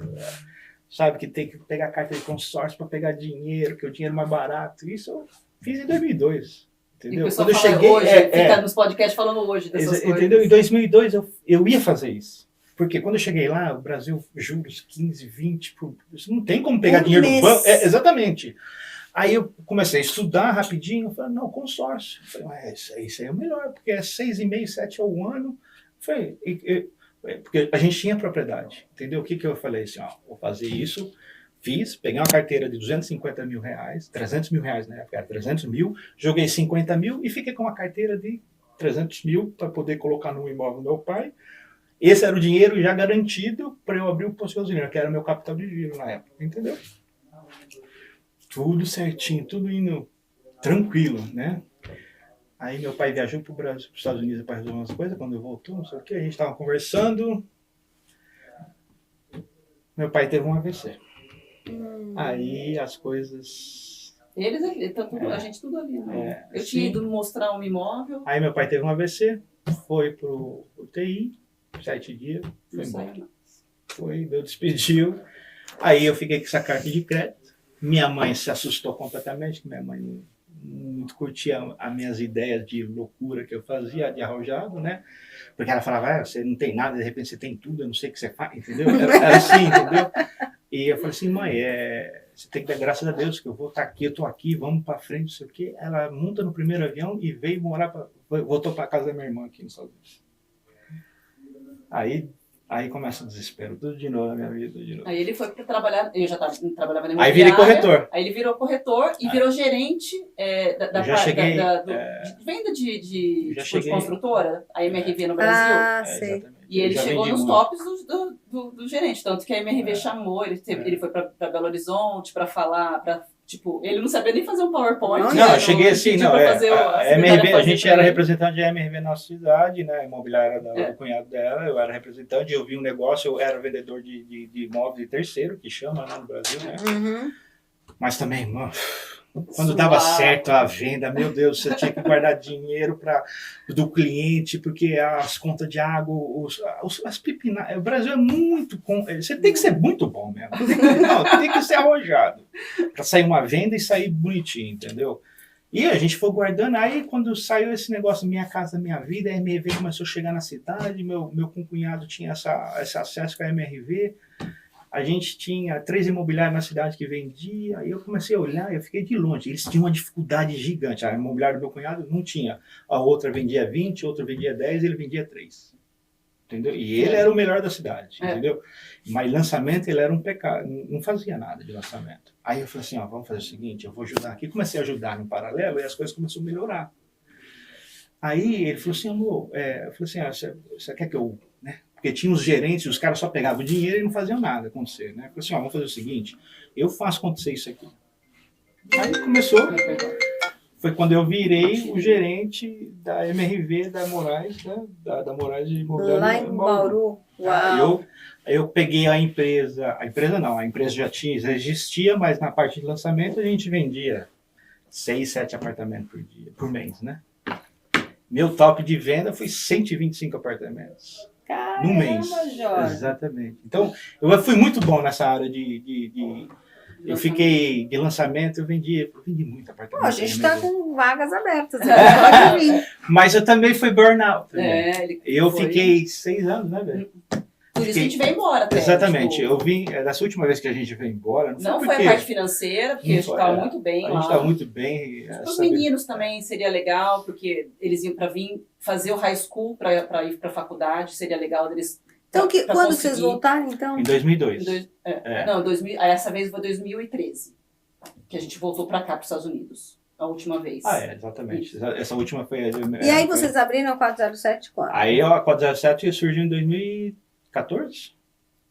sabe, que tem que pegar carta de consórcio para pegar dinheiro, que é o dinheiro mais barato. Isso eu fiz em 2002, entendeu? Quando eu cheguei, hoje, fica nos podcasts falando hoje dessas coisas. Entendeu? Em 2002 eu ia fazer isso. Porque quando eu cheguei lá, o Brasil, juros 15, 20, você não tem como pegar dinheiro do banco. Exatamente. Aí eu comecei a estudar rapidinho, eu falei, não, consórcio. Eu falei, isso aí é o melhor, porque é 6,5, 7 ao ano. Eu falei, porque a gente tinha propriedade, entendeu? O que eu falei assim, vou fazer isso, peguei uma carteira de 250 mil reais, 300 mil reais na época, era 300 mil, joguei 50 mil e fiquei com uma carteira de 300 mil para poder colocar no imóvel do meu pai. Esse era o dinheiro já garantido para eu abrir o posto de gasolina, que era o meu capital de giro na época, entendeu? Tudo certinho, tudo indo tranquilo, né? Aí meu pai viajou para os Estados Unidos para resolver umas coisas, quando eu voltou, não sei o que, a gente estava conversando, meu pai teve um AVC. Aí as coisas... Eles ali, a gente tudo ali, né? Eu tinha ido mostrar um imóvel. Aí meu pai teve um AVC, foi pro UTI, 7 dias, foi embora. Deu despediu. Aí eu fiquei com essa carta de crédito. Minha mãe se assustou completamente, que minha mãe não curtia as minhas ideias de loucura que eu fazia, de arrojado, né? Porque ela falava, você não tem nada, de repente você tem tudo, eu não sei o que você faz, entendeu? Era assim, entendeu? E eu falei assim, mãe, você tem que dar graças a Deus que eu vou estar aqui, eu estou aqui, vamos para frente, não sei o quê. Ela monta no primeiro avião e veio voltou para casa da minha irmã aqui nos Estados Unidos. Aí começa o desespero, tudo de novo na minha vida, de novo. Aí ele foi para trabalhar, eu já trabalhava na imobiliária. Aí virei corretor. Aí ele virou corretor e virou gerente de venda de construtora, a MRV no Brasil. Sei. E ele chegou nos tops do gerente, tanto que a MRV chamou, ele foi para Belo Horizonte para falar, tipo, ele não sabia nem fazer um PowerPoint. Não, eu cheguei assim, não, a MRV, a gente era ele. representante da MRV na nossa cidade, né, a imobiliária do cunhado dela, eu era representante, eu vi um negócio, eu era vendedor de imóveis de terceiro, que chama, né, no Brasil, né, mas também, mano, quando dava certo a venda, meu Deus, você tinha que guardar dinheiro do cliente, porque as contas de água, as pipinas, o Brasil é muito, você tem que ser muito bom mesmo, não, tem que ser arrojado, para sair uma venda e sair bonitinho, entendeu? E a gente foi guardando, aí quando saiu esse negócio, Minha Casa Minha Vida, a MRV começou a chegar na cidade, meu concunhado tinha esse acesso com a MRV, a gente tinha 3 imobiliários na cidade que vendia, aí eu comecei a olhar e eu fiquei de longe. Eles tinham uma dificuldade gigante. A imobiliária do meu cunhado não tinha. A outra vendia 20, a outra vendia 10, ele vendia 3. Entendeu? E ele era o melhor da cidade, entendeu? Mas lançamento, ele era um pecado, não fazia nada de lançamento. Aí eu falei assim, ó, vamos fazer o seguinte, eu vou ajudar aqui. Comecei a ajudar no paralelo e as coisas começaram a melhorar. Aí ele falou assim, amor, eu falei assim, você quer que eu... né? Porque tinha os gerentes, os caras só pegavam o dinheiro e não faziam nada acontecer, né? Eu falei assim, ó, vamos fazer o seguinte, eu faço acontecer isso aqui. Aí começou, foi quando eu virei o gerente da MRV da Moraes, né? Da Moraes de Imobiliário. Lá em Bauru. Uau. Aí eu peguei a empresa já existia, mas na parte de lançamento a gente vendia 6, 7 apartamentos por mês, né? Meu top de venda foi 125 apartamentos. Caramba, no mês. Jorge. Exatamente. Então, eu fui muito bom nessa área eu fiquei de lançamento, eu vendi muito apartamento. Pô, a gente está com vagas abertas, pode vir. Mas eu também fui burnout. Eu foi. Fiquei 6 anos, né, velho? Por isso que a gente veio embora até. Exatamente. Tipo, eu vim, dessa última vez que a gente veio embora, não foi a parte financeira, porque a gente estava muito bem lá. A gente estava muito bem. Os meninos também seria legal, porque eles iam para vir fazer o high school para ir para a faculdade, seria legal deles. Então, quando vocês voltaram, então? Em 2002. Não, essa vez foi 2013, que a gente voltou para cá, para os Estados Unidos, a última vez. Exatamente. Essa última foi... E aí vocês abriram a 407 quando? Aí a 407 surgiu em 2014.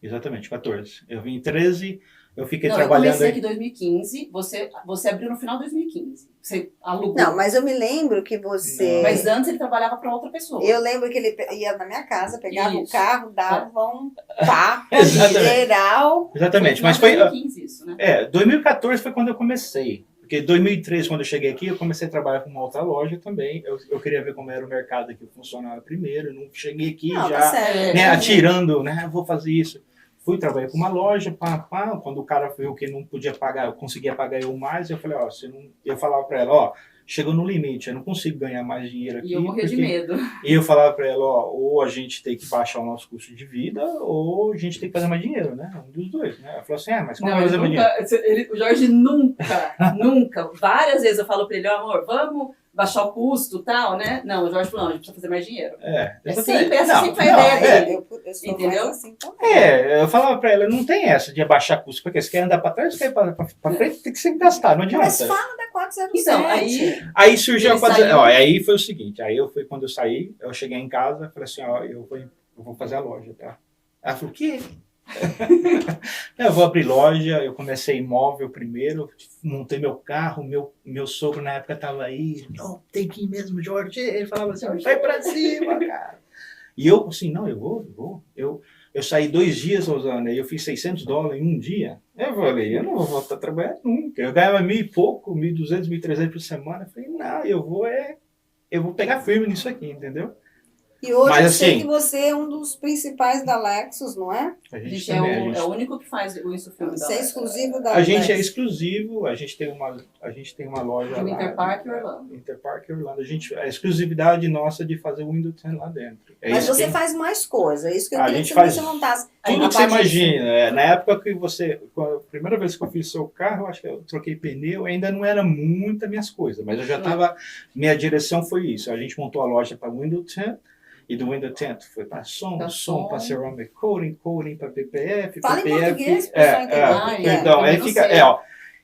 Exatamente, 14. Eu vim em 13, eu fiquei trabalhando... Eu comecei aqui em 2015, você abriu no final de 2015. Você alugou. Não, mas eu me lembro que você... Mas antes ele trabalhava para outra pessoa. Eu lembro que ele ia na minha casa, pegava o carro, dava um papo geral. Exatamente, mas foi... 2015 isso, né? 2014 foi quando eu comecei. Porque em 2013, quando eu cheguei aqui, eu comecei a trabalhar com uma outra loja também. Eu queria ver como era o mercado aqui funcionava primeiro. Não cheguei aqui atirando, né? Vou fazer isso. Fui trabalhar com uma loja, quando o cara viu que não podia pagar, eu conseguia pagar eu mais, eu falei, eu falava para ela, chegou no limite, eu não consigo ganhar mais dinheiro aqui. E eu morria de medo. E eu falava para ela, ou a gente tem que baixar o nosso custo de vida, ou a gente tem que fazer mais dinheiro, né? Um dos dois, né? Ela falou assim, mas como vai fazer mais dinheiro? O Jorge nunca, várias vezes eu falo para ele, amor, vamos baixar o custo e tal, né? Não, o Jorge falou, não, a gente precisa fazer mais dinheiro. Sempre a ideia dele. Entendeu? Assim, eu falava pra ela, não tem essa de abaixar custo, porque você quer andar pra trás, você quer ir pra frente, tem que sempre gastar, não adianta. Mas fala da 407. Então, aí surgiu a 407, aí foi o seguinte, quando eu saí, eu cheguei em casa, falei assim, eu vou fazer a loja, tá? Ela falou, o quê? Eu vou abrir loja, eu comecei imóvel primeiro, montei meu carro, meu sogro na época tava aí, tem que ir mesmo, Jorge, ele falava assim, vai pra cima, cara. E eu assim, não, eu vou. Eu saí 2 dias, Rosana, e eu fiz $600 em um dia. Eu falei, eu não vou voltar a trabalhar nunca. Eu ganhava 1.000 e pouco, 1.200, 1.300 por semana. Eu falei, não, eu vou pegar firme nisso aqui, entendeu? E hoje eu sei que você é um dos principais da Lexus, não é? A gente é o único que faz o Insufilme da Lexus. Você é exclusivo da Lexus. A gente é exclusivo, a gente tem uma loja no lá. Interpark Orlando. Interpark Orlando. A exclusividade nossa de fazer o Windows 10 lá dentro. Mas você faz mais coisa, é isso que eu queria que você montasse. Tudo que você imagina. Na época que a primeira vez que eu fiz seu carro, eu acho que eu troquei pneu, ainda não era muitas minhas coisas, mas eu já estava, minha direção foi isso. A gente montou a loja para Windows 10, e do Windows 10 foi para som para Ceramic Coating para PPF. Fala PPF, em português, pessoal entender.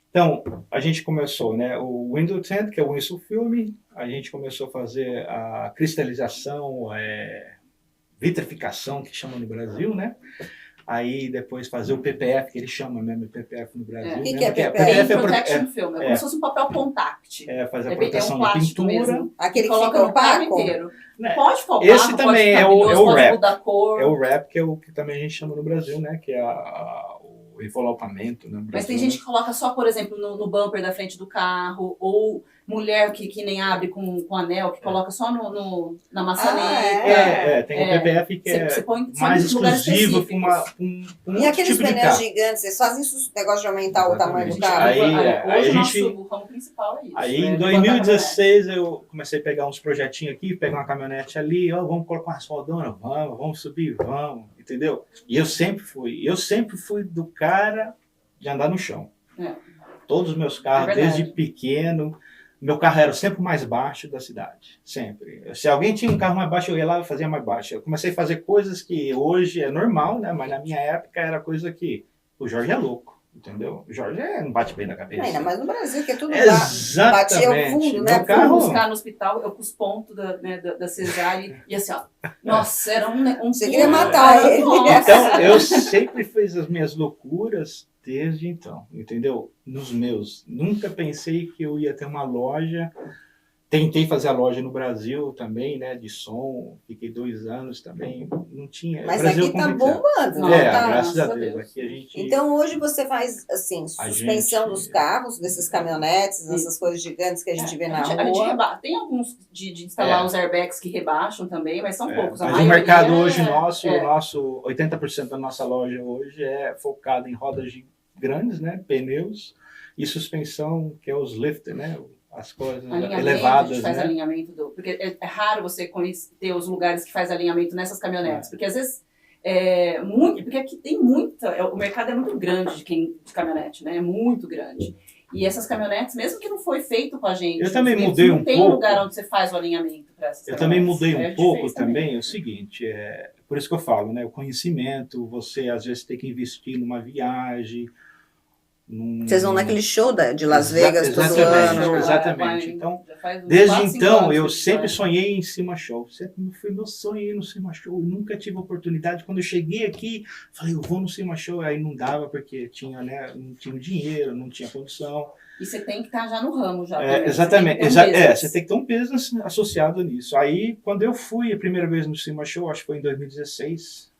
Então, a gente começou, né, o Windows 10, que é o Insufilme, a gente começou a fazer a cristalização, vitrificação, que chama no Brasil, né? Aí depois fazer o PPF, que ele chama mesmo PPF no Brasil. O que né? é Porque PPF? Paint Protection Film, é como se fosse um papel contact. Fazer a É proteção um da plástico pintura. mesmo. Aquele que Coloca fica no carro opaco? inteiro. Né? Pode ficar opaco, Esse pode também ficar é o brilhoso, pode wrap. mudar a cor. É o wrap, que é o que também a gente chama no Brasil, né? Que é o envelopamento, né? No Mas Brasil, tem gente que coloca só, por exemplo, no bumper da frente do carro, ou mulher que nem abre com anel, que coloca só na maçaneta. Tem o PPF que Você põe só mais em lugares exclusivo para específicos. um E aqueles tipo de pneus carro. gigantes, vocês fazem isso, negócio de aumentar o tamanho do Exatamente. carro? Aí Hoje a o nosso gente- ramo principal é isso. Aí é em levantar 2016 eu comecei a pegar uns projetinhos aqui, pegar uma caminhonete ali, vamos colocar umas roldonas, vamos subir, vamos, entendeu? E eu sempre fui do cara de andar no chão. É. Todos os meus carros, É verdade. desde pequeno, meu carro era sempre o mais baixo da cidade, sempre. Se alguém tinha um carro mais baixo, eu ia lá e fazia mais baixo. Eu comecei a fazer coisas que hoje é normal, né? Mas na minha época era coisa que o Jorge é louco. Entendeu? O Jorge não bate bem na cabeça. Ainda mais no Brasil, que é tudo Exatamente. batia o fundo, né? Meu carro- buscar no hospital, eu com os pontos da cesárea, e assim, ó, nossa, era um Você queria matar ele. Então, eu sempre fiz as minhas loucuras desde então, entendeu? Nos meus. Nunca pensei que eu ia ter uma loja. Tentei fazer a loja no Brasil também, né? De som. Fiquei 2 anos também. Não tinha. Mas Brasil aqui tá complicado. bombando, Não, né? É, Tá- graças a graças a Deus. Deus. Aqui a gente. Então hoje você faz assim, suspensão dos carros, desses caminhonetes, dessas coisas gigantes que a gente vê na a gente rua. tem alguns de instalar os airbags que rebaixam também, mas são poucos. A Mas o maioria mercado hoje é- nosso, o nosso 80% da nossa loja hoje é focado em rodas grandes, né? Pneus e suspensão, que é os lifter, né? As coisas alinhamento, a elevadas, gente faz né? alinhamento porque é raro você ter os lugares que faz alinhamento nessas caminhonetes, porque às vezes porque aqui tem muita, o mercado é muito grande de caminhonete, né? É muito grande. E essas caminhonetes, mesmo que não foi feito com a gente, Eu também às vezes mudei não um tem pouco. lugar onde você faz o alinhamento para essas Eu também caminhonetes. mudei A um gente pouco fez também, é o seguinte, por isso que eu falo, né? O conhecimento, você às vezes tem que investir numa viagem. Vocês vão naquele show de Las Vegas todo Exatamente, ano. exatamente. Então, já faz uns desde 4, 5 então, anos eu que a gente sempre vai. sonhei em Cima Show. Sempre foi meu sonho ir no Cima Show. Eu nunca tive oportunidade. Quando eu cheguei aqui, falei, eu vou no Cima Show. Aí não dava porque não tinha dinheiro, não tinha condição. E você tem que estar já no ramo já. também. Exatamente. Você tem que ter um business. Você tem que ter um business associado nisso. Aí, quando eu fui a primeira vez no Cima Show, acho que foi em 2016,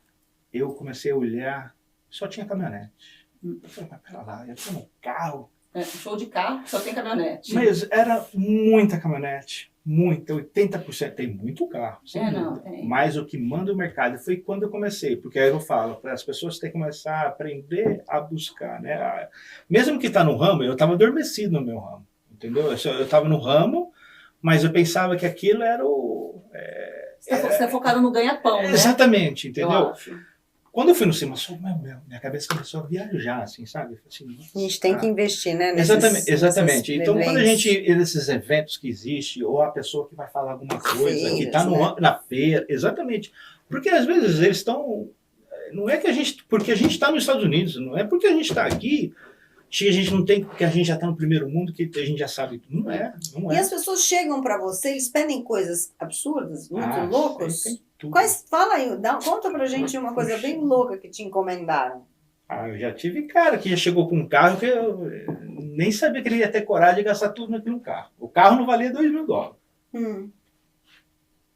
eu comecei a olhar, só tinha caminhonete. Eu falei, mas pera lá, eu tenho um carro. Show de carro, só tem caminhonete. Mas era muita caminhonete, muita, 80%. Tem muito carro, sem dúvida. não, tem. Mas o que manda o mercado foi quando eu comecei, porque aí eu falo, para as pessoas têm que começar a aprender a buscar, né? Mesmo que está no ramo, eu estava adormecido no meu ramo, entendeu? Eu estava no ramo, mas eu pensava que aquilo era o... Você está focado no ganha-pão, né? Exatamente, entendeu? Eu acho. Quando eu fui no Cima Show, minha cabeça começou a viajar, assim, sabe? Assim, A gente tem que investir, né? Exatamente. Então, quando a eventos. gente, nesses eventos que existe, ou a pessoa que vai falar alguma coisa, Feiras, que está né? na feira, exatamente. Porque às vezes eles estão. Não é que porque a gente está nos Estados Unidos, não é porque a gente está aqui que a gente não tem, que a gente já está no primeiro mundo, que a gente já sabe tudo. Não é. E as pessoas chegam para você, eles pedem coisas absurdas, muito loucos. Tem tudo. Fala aí, conta pra gente uma coisa bem louca que te encomendaram. Eu já tive cara que já chegou com um carro que eu nem sabia que ele ia ter coragem de gastar tudo naquele carro. O carro não valia $2.000.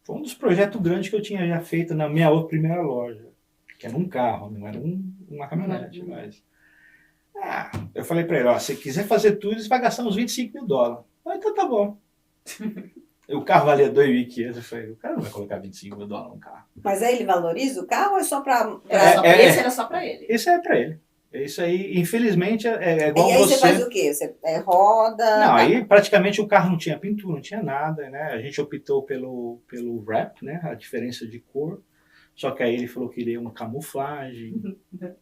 Foi um dos projetos grandes que eu tinha já feito na minha primeira loja, que era um carro, não era uma caminhonete. Mas eu falei para ele, se quiser fazer tudo, você vai gastar uns $25.000. Então tá bom. O carro valia $2.500. Eu falei, o cara não vai colocar $25.000 num carro. Mas aí ele valoriza o carro ou é só para... Esse era só para ele. Isso é para ele. Isso aí, infelizmente, é igual E aí você... você faz o quê? Você roda? Não, aí praticamente o carro não tinha pintura, não tinha nada, né? A gente optou pelo wrap, né? A diferença de cor. Só que aí ele falou que queria uma camuflagem.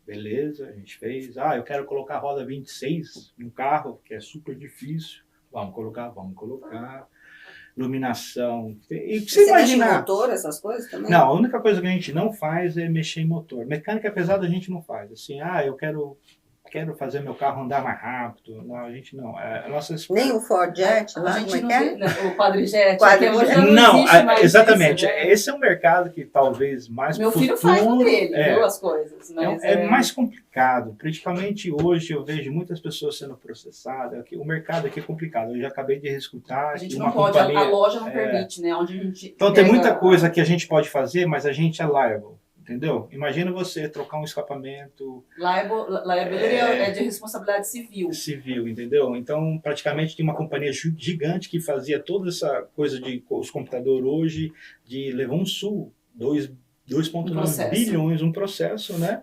Beleza, a gente fez. Eu quero colocar a roda 26 no carro, que é super difícil. Vamos colocar. Iluminação. E o que você mexe em imaginar? motor, essas coisas também? Não, a única coisa que a gente não faz é mexer em motor. Mecânica pesada a gente não faz. Assim, eu quero quero fazer meu carro andar mais rápido. Não, a gente não. Nem o Ford Jet, A lá, gente como não é que é? vê, né, o quadrijet, Quadrijet. que hoje já não Não, existe mais exatamente. isso, né? Esse é um mercado que talvez mais Meu pro filho futuro, faz no dele, viu, as coisas. Mas é mais complicado. Principalmente hoje eu vejo muitas pessoas sendo processadas. O mercado aqui é complicado. Eu já acabei de escutar. a gente e não uma pode, companhia, a loja não permite, né? Onde a gente Então tem pega- muita coisa que a gente pode fazer, mas a gente é liable. Entendeu? Imagina você trocar um escapamento Liability é de responsabilidade civil, entendeu? Então, praticamente tem uma companhia gigante que fazia toda essa coisa de os computadores hoje, de levar um sul, 2,9 bilhões, um processo, né?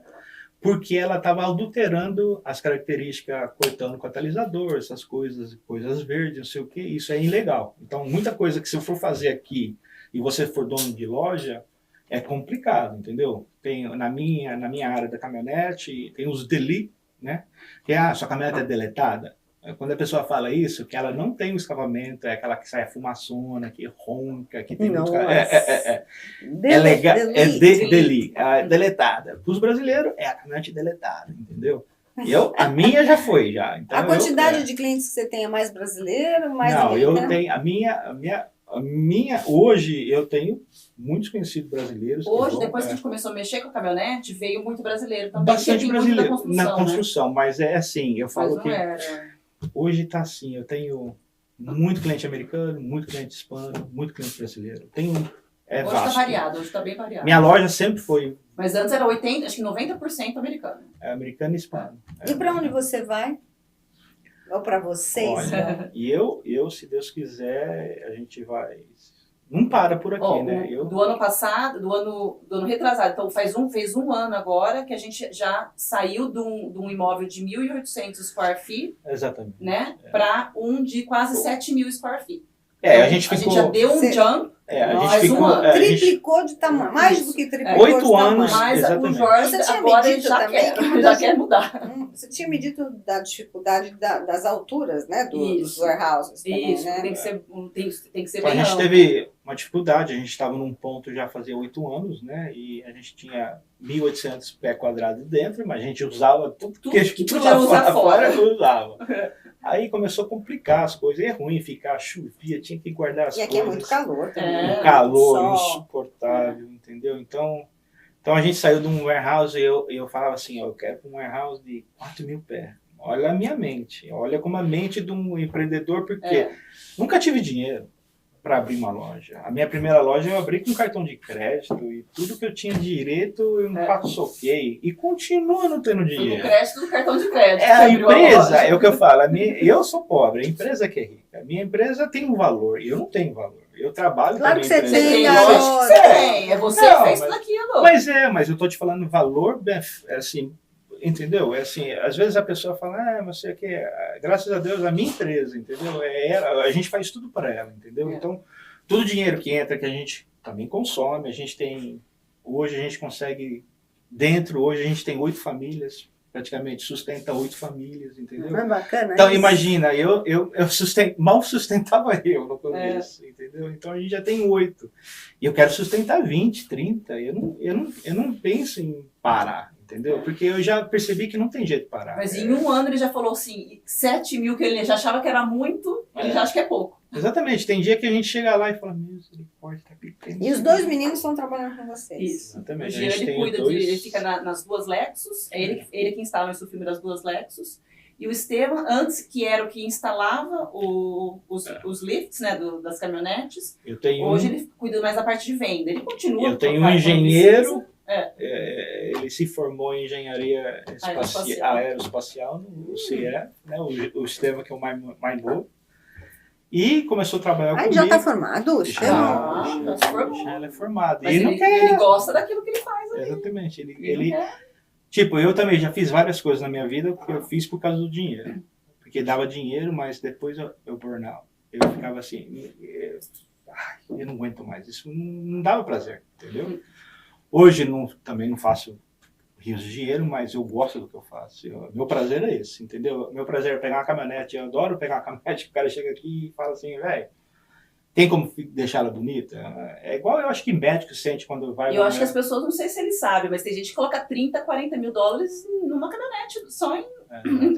Porque ela estava adulterando as características, cortando o catalisador, essas coisas verdes, não sei o que, isso é ilegal. Então, muita coisa que se eu for fazer aqui e você for dono de loja, é complicado, entendeu? Tem na minha área da caminhonete, tem os delete, né? Que sua caminhonete é deletada. Quando a pessoa fala isso, que ela não tem um escapamento, é aquela que sai a fumaçona, que ronca, que tem muito... É legal, delete, deletada. Para os brasileiros, é a caminhonete deletada, entendeu? A minha já foi, já. Então, a quantidade de clientes que você tem é mais brasileiro? Mais não, americano? eu tenho... Hoje eu tenho muitos conhecidos brasileiros. Hoje, depois que a gente começou a mexer com a caminhonete, veio muito brasileiro também. Bastante brasileiro na construção, né? Mas é assim, eu falo que era. Hoje está assim, eu tenho muito cliente americano, muito cliente hispano, muito cliente brasileiro. Hoje está variado, hoje está bem variado. Minha loja sempre foi... Mas antes era 80%, acho que 90% americano. Americano e hispano. E para onde você vai? Ou para vocês? Olha, e eu, se Deus quiser, a gente vai... Não para por aqui, né? Do ano passado, do ano retrasado, então fez um ano agora que a gente já saiu de um imóvel de 1.800 square feet, exatamente, né, para um de quase 7.000 square feet. A gente já deu um jump. Triplicou de tamanho, mais do que triplicou 8 anos, mas exatamente. O Jorge agora já quer mudar. Você tinha medido da dificuldade das alturas, né, dos warehouses também, isso, né? tem que ser Então, bem a gente amplo. teve uma dificuldade, a gente estava num ponto já fazia 8 anos, né, e a gente tinha 1.800 pé quadrados dentro, mas a gente usava tudo que podia usar fora. Eu usava. Aí começou a complicar as coisas, é ruim ficar, chovia, tinha que guardar as coisas. E aqui é muito calor também. Um calor insuportável, entendeu? Então a gente saiu de um warehouse e eu falava assim, eu quero um warehouse de 4.000 pés. Olha a minha mente, olha como a mente de um empreendedor, porque nunca tive dinheiro para abrir uma loja. A minha primeira loja eu abri com cartão de crédito e tudo que eu tinha direito eu não paçoquei e continuo não tendo dinheiro. Tudo cartão de crédito. A empresa, é o que eu falo, eu sou pobre, a empresa que é rica. A minha empresa tem um valor, eu não tenho valor. Eu trabalho claro com a que minha você empresa. tem, lógico que você tem. É você que fez tudo aquilo. Mas eu tô te falando valor, assim, entendeu? É assim, às vezes a pessoa fala, mas você quer, graças a Deus, a minha empresa, entendeu? A gente faz tudo para ela, entendeu? Então, todo o dinheiro que entra, que a gente também consome, a gente tem, hoje a gente consegue, hoje a gente tem 8 famílias, praticamente sustenta 8 famílias, entendeu? É bacana. Então, imagina, eu mal sustentava eu no começo, entendeu? Então, a gente já tem 8. E eu quero sustentar 20, 30. Eu não penso em parar, entendeu? Porque eu já percebi que não tem jeito de parar. Mas em um ano ele já falou assim, 7.000 que ele já achava que era muito, ele já acha que é pouco. Exatamente. Tem dia que a gente chega lá e fala, misericórdia, tá pequeno. E os 2 meninos estão trabalhando com vocês. Isso. Exatamente. O Giro, ele cuida ele fica nas 2 Lexus, é ele que instala esse filme das 2 Lexus. E o Estevam, antes que era o que instalava os lifts, né, das caminhonetes, hoje ele cuida mais da parte de venda. Ele continua. Eu tenho um engenheiro, ele se formou em engenharia aeroespacial no CIE, né, o Estevam, que é o mais novo. E começou a trabalhar comigo. Já está formado? Já ele é formado. Mas ele gosta daquilo que ele faz. Exatamente. Tipo, eu também já fiz várias coisas na minha vida que eu fiz por causa do dinheiro. Porque dava dinheiro, mas depois eu burnout. Eu ficava assim, eu não aguento mais. Isso não dava prazer, entendeu? Hoje também não faço rios de dinheiro, mas eu gosto do que eu faço. Meu prazer é esse, entendeu? Meu prazer é pegar uma caminhonete. Eu adoro pegar uma caminhonete, o cara chega aqui e fala assim, velho, tem como deixar ela bonita? É igual eu acho que médico sente quando vai... Eu acho que as pessoas, não sei se eles sabem, mas tem gente que coloca 30, 40 mil dólares numa caminhonete, só em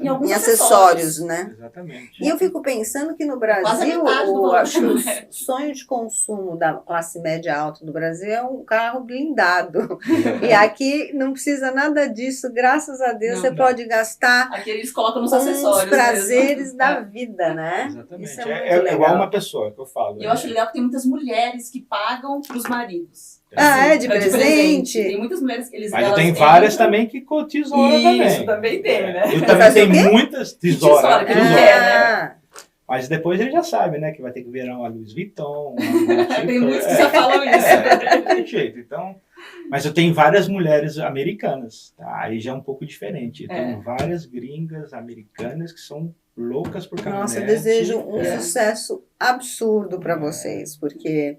E alguns Em acessórios, né? Exatamente. E eu fico pensando que no Quase a Brasil, metade do eu valor acho que da o mulher. sonho de consumo da classe média alta do Brasil é um carro blindado. E aqui não precisa nada disso, graças a Deus, Não, você não. pode gastar Aqui eles colocam nos com acessórios os prazeres mesmo. da vida, né? Exatamente. Isso é muito É legal. igual uma pessoa que eu falo. E eu acho legal que tem muitas mulheres que pagam para os maridos. Ah, é? Assim, De presente? Tem muitas mulheres que eles Mas eu elas tenho várias entram- também que com tesoura também. Isso, também tem, né? Eu também Faz o quê? tenho muitas Tesoura, tesouras. que ele quer, né? Ah, Mas depois ele já sabe, né? Que vai ter que virar uma Louis Vuitton. Tem muitos que já falam isso. Não tem jeito. Então, mas eu tenho várias mulheres americanas. Tá? Aí já é um pouco diferente. Eu tenho várias gringas americanas que são loucas por caminhonete. nossa, eu desejo um É. sucesso absurdo para vocês, porque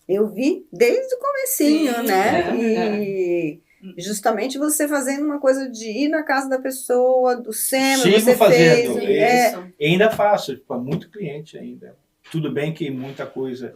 eu vi desde o comecinho, Sim, né? é, E justamente você fazendo uma coisa de ir na casa da pessoa, do SEMA, Sigo você fazendo. fez. Isso. E ainda faço, para muito cliente ainda. Tudo bem que muita coisa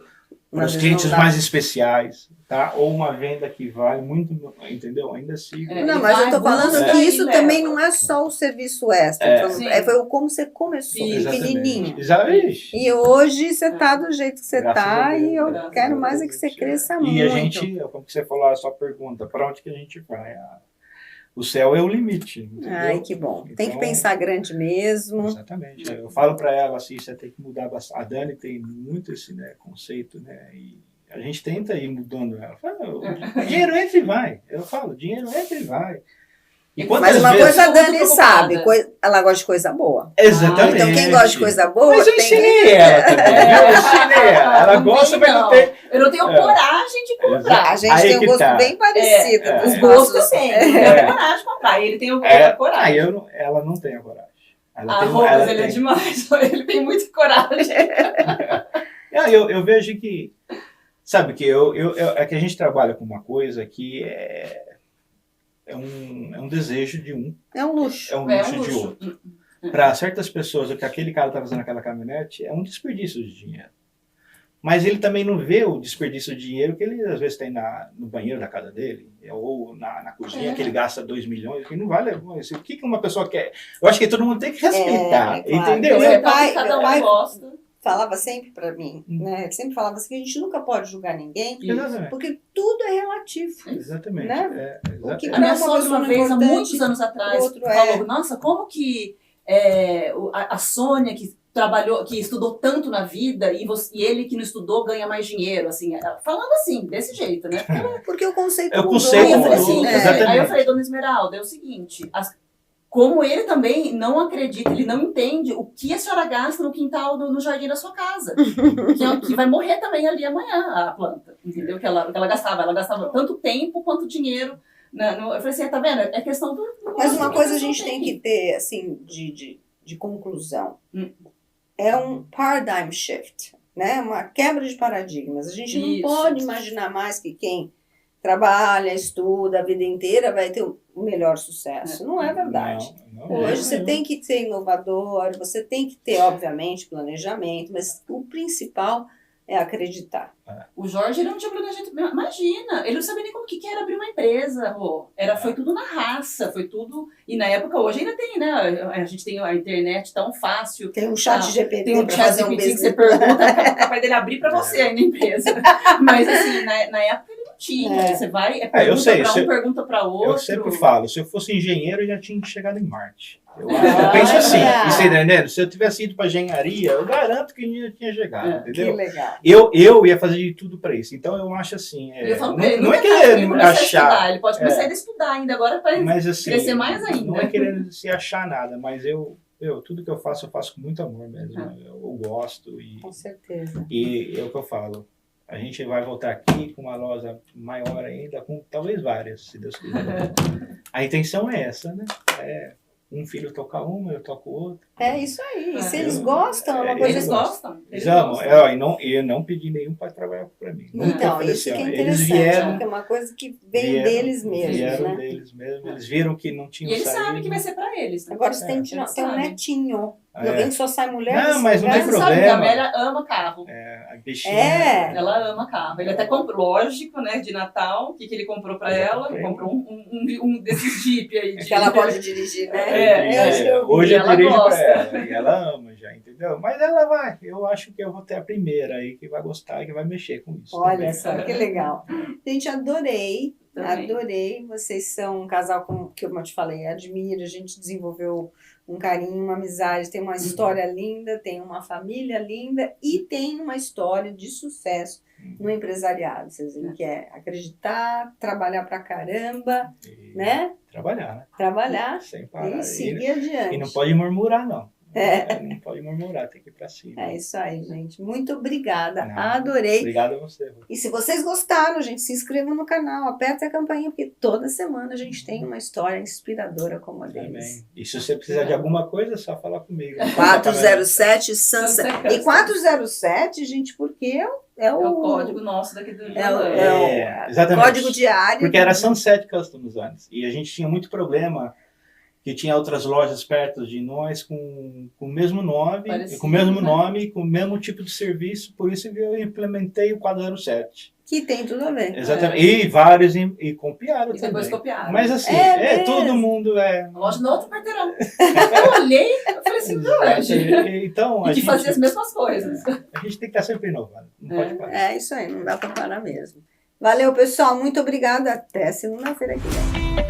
para Mas os não clientes dá. mais especiais, tá? Ou uma venda que vale muito, entendeu? Ainda sigo. É. Não, mas eu tô vai, falando busca que e isso leva. também não é só o serviço extra. É. Falando- Sim. foi como você começou, Isso. pequenininho. Exatamente. E hoje você tá do jeito que você Graças a tá Deus, e eu graças quero a mais é Deus, que você gente, cresça E muito. a gente, como que você falou a sua pergunta, para onde que a gente vai? O céu é o limite, entendeu? Ai, que bom. Tem que Então, pensar grande mesmo. Exatamente. Eu falo para ela assim, você tem que mudar bastante. A Dani tem muito esse, né, conceito, né? E a gente tenta ir mudando ela. Fala, o dinheiro entra e vai. Eu falo, dinheiro entra e vai. E Mas quantas uma vezes... coisa a Muito Dani preocupada. sabe, ela gosta de coisa boa. Exatamente. Então quem gosta de coisa boa Mas eu tem ensinei ela também. Eu ensinei ela. Ela Não gosta, tem, mas não não. tem. Eu não tenho coragem de comprar. A gente Aí tem um que gosto tá. bem parecido. É, dos Os gostos nossos- tem. Eu não tenho coragem de comprar. Ele tem a coragem. Ela não tem a coragem. Ela Ah, tem, Rubens, ela ele é tem. demais. Ele tem muita coragem. Eu vejo que, sabe, que é que a gente trabalha com uma coisa que é um desejo de um, É um luxo. é um É luxo um de luxo. outro. Para certas pessoas, o que aquele cara está fazendo naquela caminhonete é um desperdício de dinheiro. Mas ele também não vê o desperdício de dinheiro que ele às vezes tem no banheiro da casa dele, ou na cozinha, que ele gasta 2 milhões, que não vale. O que uma pessoa quer? Eu acho que todo mundo tem que respeitar, É, claro. entendeu? Meu Meu pai- pai, cada um meu pai- gosta. Falava sempre pra mim, né? Ele sempre falava assim que a gente nunca pode julgar ninguém, Exatamente. porque tudo é relativo. Exatamente. Né? O que A pra minha uma sogra, pessoa uma não é vez, há importante, muitos anos atrás, outro falou: Nossa, como que a Sônia, que trabalhou, que estudou tanto na vida, e ele que não estudou ganha mais dinheiro, assim, falando assim, desse jeito, né? Porque ela- Porque o conceito É o mudou. conceito Aí eu falei mudou, assim, É. exatamente. aí eu falei, dona Esmeralda, é o seguinte, como ele também não acredita, ele não entende o que a senhora gasta no quintal, no jardim da sua casa. Que vai morrer também ali amanhã, a planta. Entendeu? Que ela gastava. Ela gastava tanto tempo quanto dinheiro. Eu falei assim, tá vendo? É questão do Mas gosto uma que coisa a pessoa gente tem que ter, assim, de conclusão. É um paradigm shift, né? Uma quebra de paradigmas. A gente não Isso. pode imaginar mais que quem trabalha, estuda a vida inteira vai ter o melhor sucesso. Não é verdade. Não, Hoje você tem que ser inovador, você tem que ter, obviamente, planejamento, mas o principal é acreditar. O Jorge ele não tinha planejamento. Imagina, ele não sabia nem como que era abrir uma empresa. Rô. Foi tudo na raça, foi tudo. E na época, hoje ainda tem, né? A gente tem a internet tão fácil. Tem um chat GPT Tem um para chat fazer um GPT que business. você pergunta, é capaz dele abrir pra você aí na empresa. Mas assim, na época ele não tinha. Você vai, pergunta eu sei, pra um, pergunta pra outro. Eu sempre falo, se eu fosse engenheiro, eu já tinha chegado em Marte. Eu penso assim, e você entendendo? Se eu tivesse ido para engenharia, eu garanto que eu tinha chegado, Que entendeu? legal. Eu ia fazer de tudo para isso. Então eu acho assim, Eu falo pra ele, não é nunca mais ele querer começar a estudar, achar, ele pode começar a estudar ainda agora para mas assim, crescer mais ainda. não é querendo se achar nada, mas tudo que eu faço com muito amor mesmo. Eu gosto Com certeza. e é o que eu falo. A gente vai voltar aqui com uma loja maior ainda, com talvez várias, se Deus quiser. A intenção é essa, né? Um filho toca uma, eu toco outra. É isso aí. É. Se eles gostam, é uma É, coisa Eles gostam. Eles amam. Eu não pedi nenhum para trabalhar para mim. Nunca Então, falei isso que assim, é ó, interessante, porque é uma coisa que vem deles mesmos, vieram né? deles mesmos. Eles viram que não tinham E eles saído. sabem que vai ser pra eles, né? Agora você tem, Eles tem um sabem. netinho. É. Não vem que só sai mulher Não, desse mas não lugar. tem Você sabe que problema. a Amélia ama carro. A bichinha. É. Ela ama carro. Ele até comprou, lógico, né, de Natal. O que ele comprou pra Eu ela? comprei. Comprou um desses Jeep aí. Que ela pode dirigir, né? É, eu acho que eu vi. Hoje eu Ela dirijo gosta. pra ela e ela ama já, entendeu? Mas ela vai, eu acho que eu vou ter a primeira aí que vai gostar e que vai mexer com isso. Olha também. só, que legal. Gente, adorei. Também. Adorei. Vocês são um casal que, como eu te falei, admiro. A gente desenvolveu um carinho, uma amizade. Tem uma história linda, tem uma família linda e tem uma história de sucesso no empresariado. Vocês veem que é acreditar, trabalhar pra caramba, E né? trabalhar, né? Trabalhar Sem parar. e seguir adiante. E não pode murmurar, não. É. Não pode murmurar, tem que ir pra cima. É isso aí, gente. Muito obrigada. Não, Adorei. Obrigado a você. Rô. E se vocês gostaram, gente, se inscrevam no canal, apertem a campainha, porque toda semana a gente tem uma história inspiradora como a deles. Também. E se você precisar de alguma coisa, é só falar comigo. 407 Sunset. Sunset. E 407, gente, porque é É o código nosso daqui do Exatamente. código diário. Porque era Sunset Customs antes. E a gente tinha muito problema que tinha outras lojas perto de nós com o mesmo nome, Parecido, com o mesmo né? nome, com o mesmo tipo de serviço, por isso que eu implementei o 407. Que tem tudo a ver. Exatamente. E vários e copiaram E depois também. copiaram. Mas assim, É mesmo? todo mundo é. A loja no outro quarteirão. Eu olhei, eu falei assim, Jorge. Então, E que fazia as mesmas coisas. a gente tem que estar sempre inovando. Não pode parar. É isso aí, não dá para parar mesmo. Valeu, pessoal. Muito obrigada. Até segunda-feira que vem.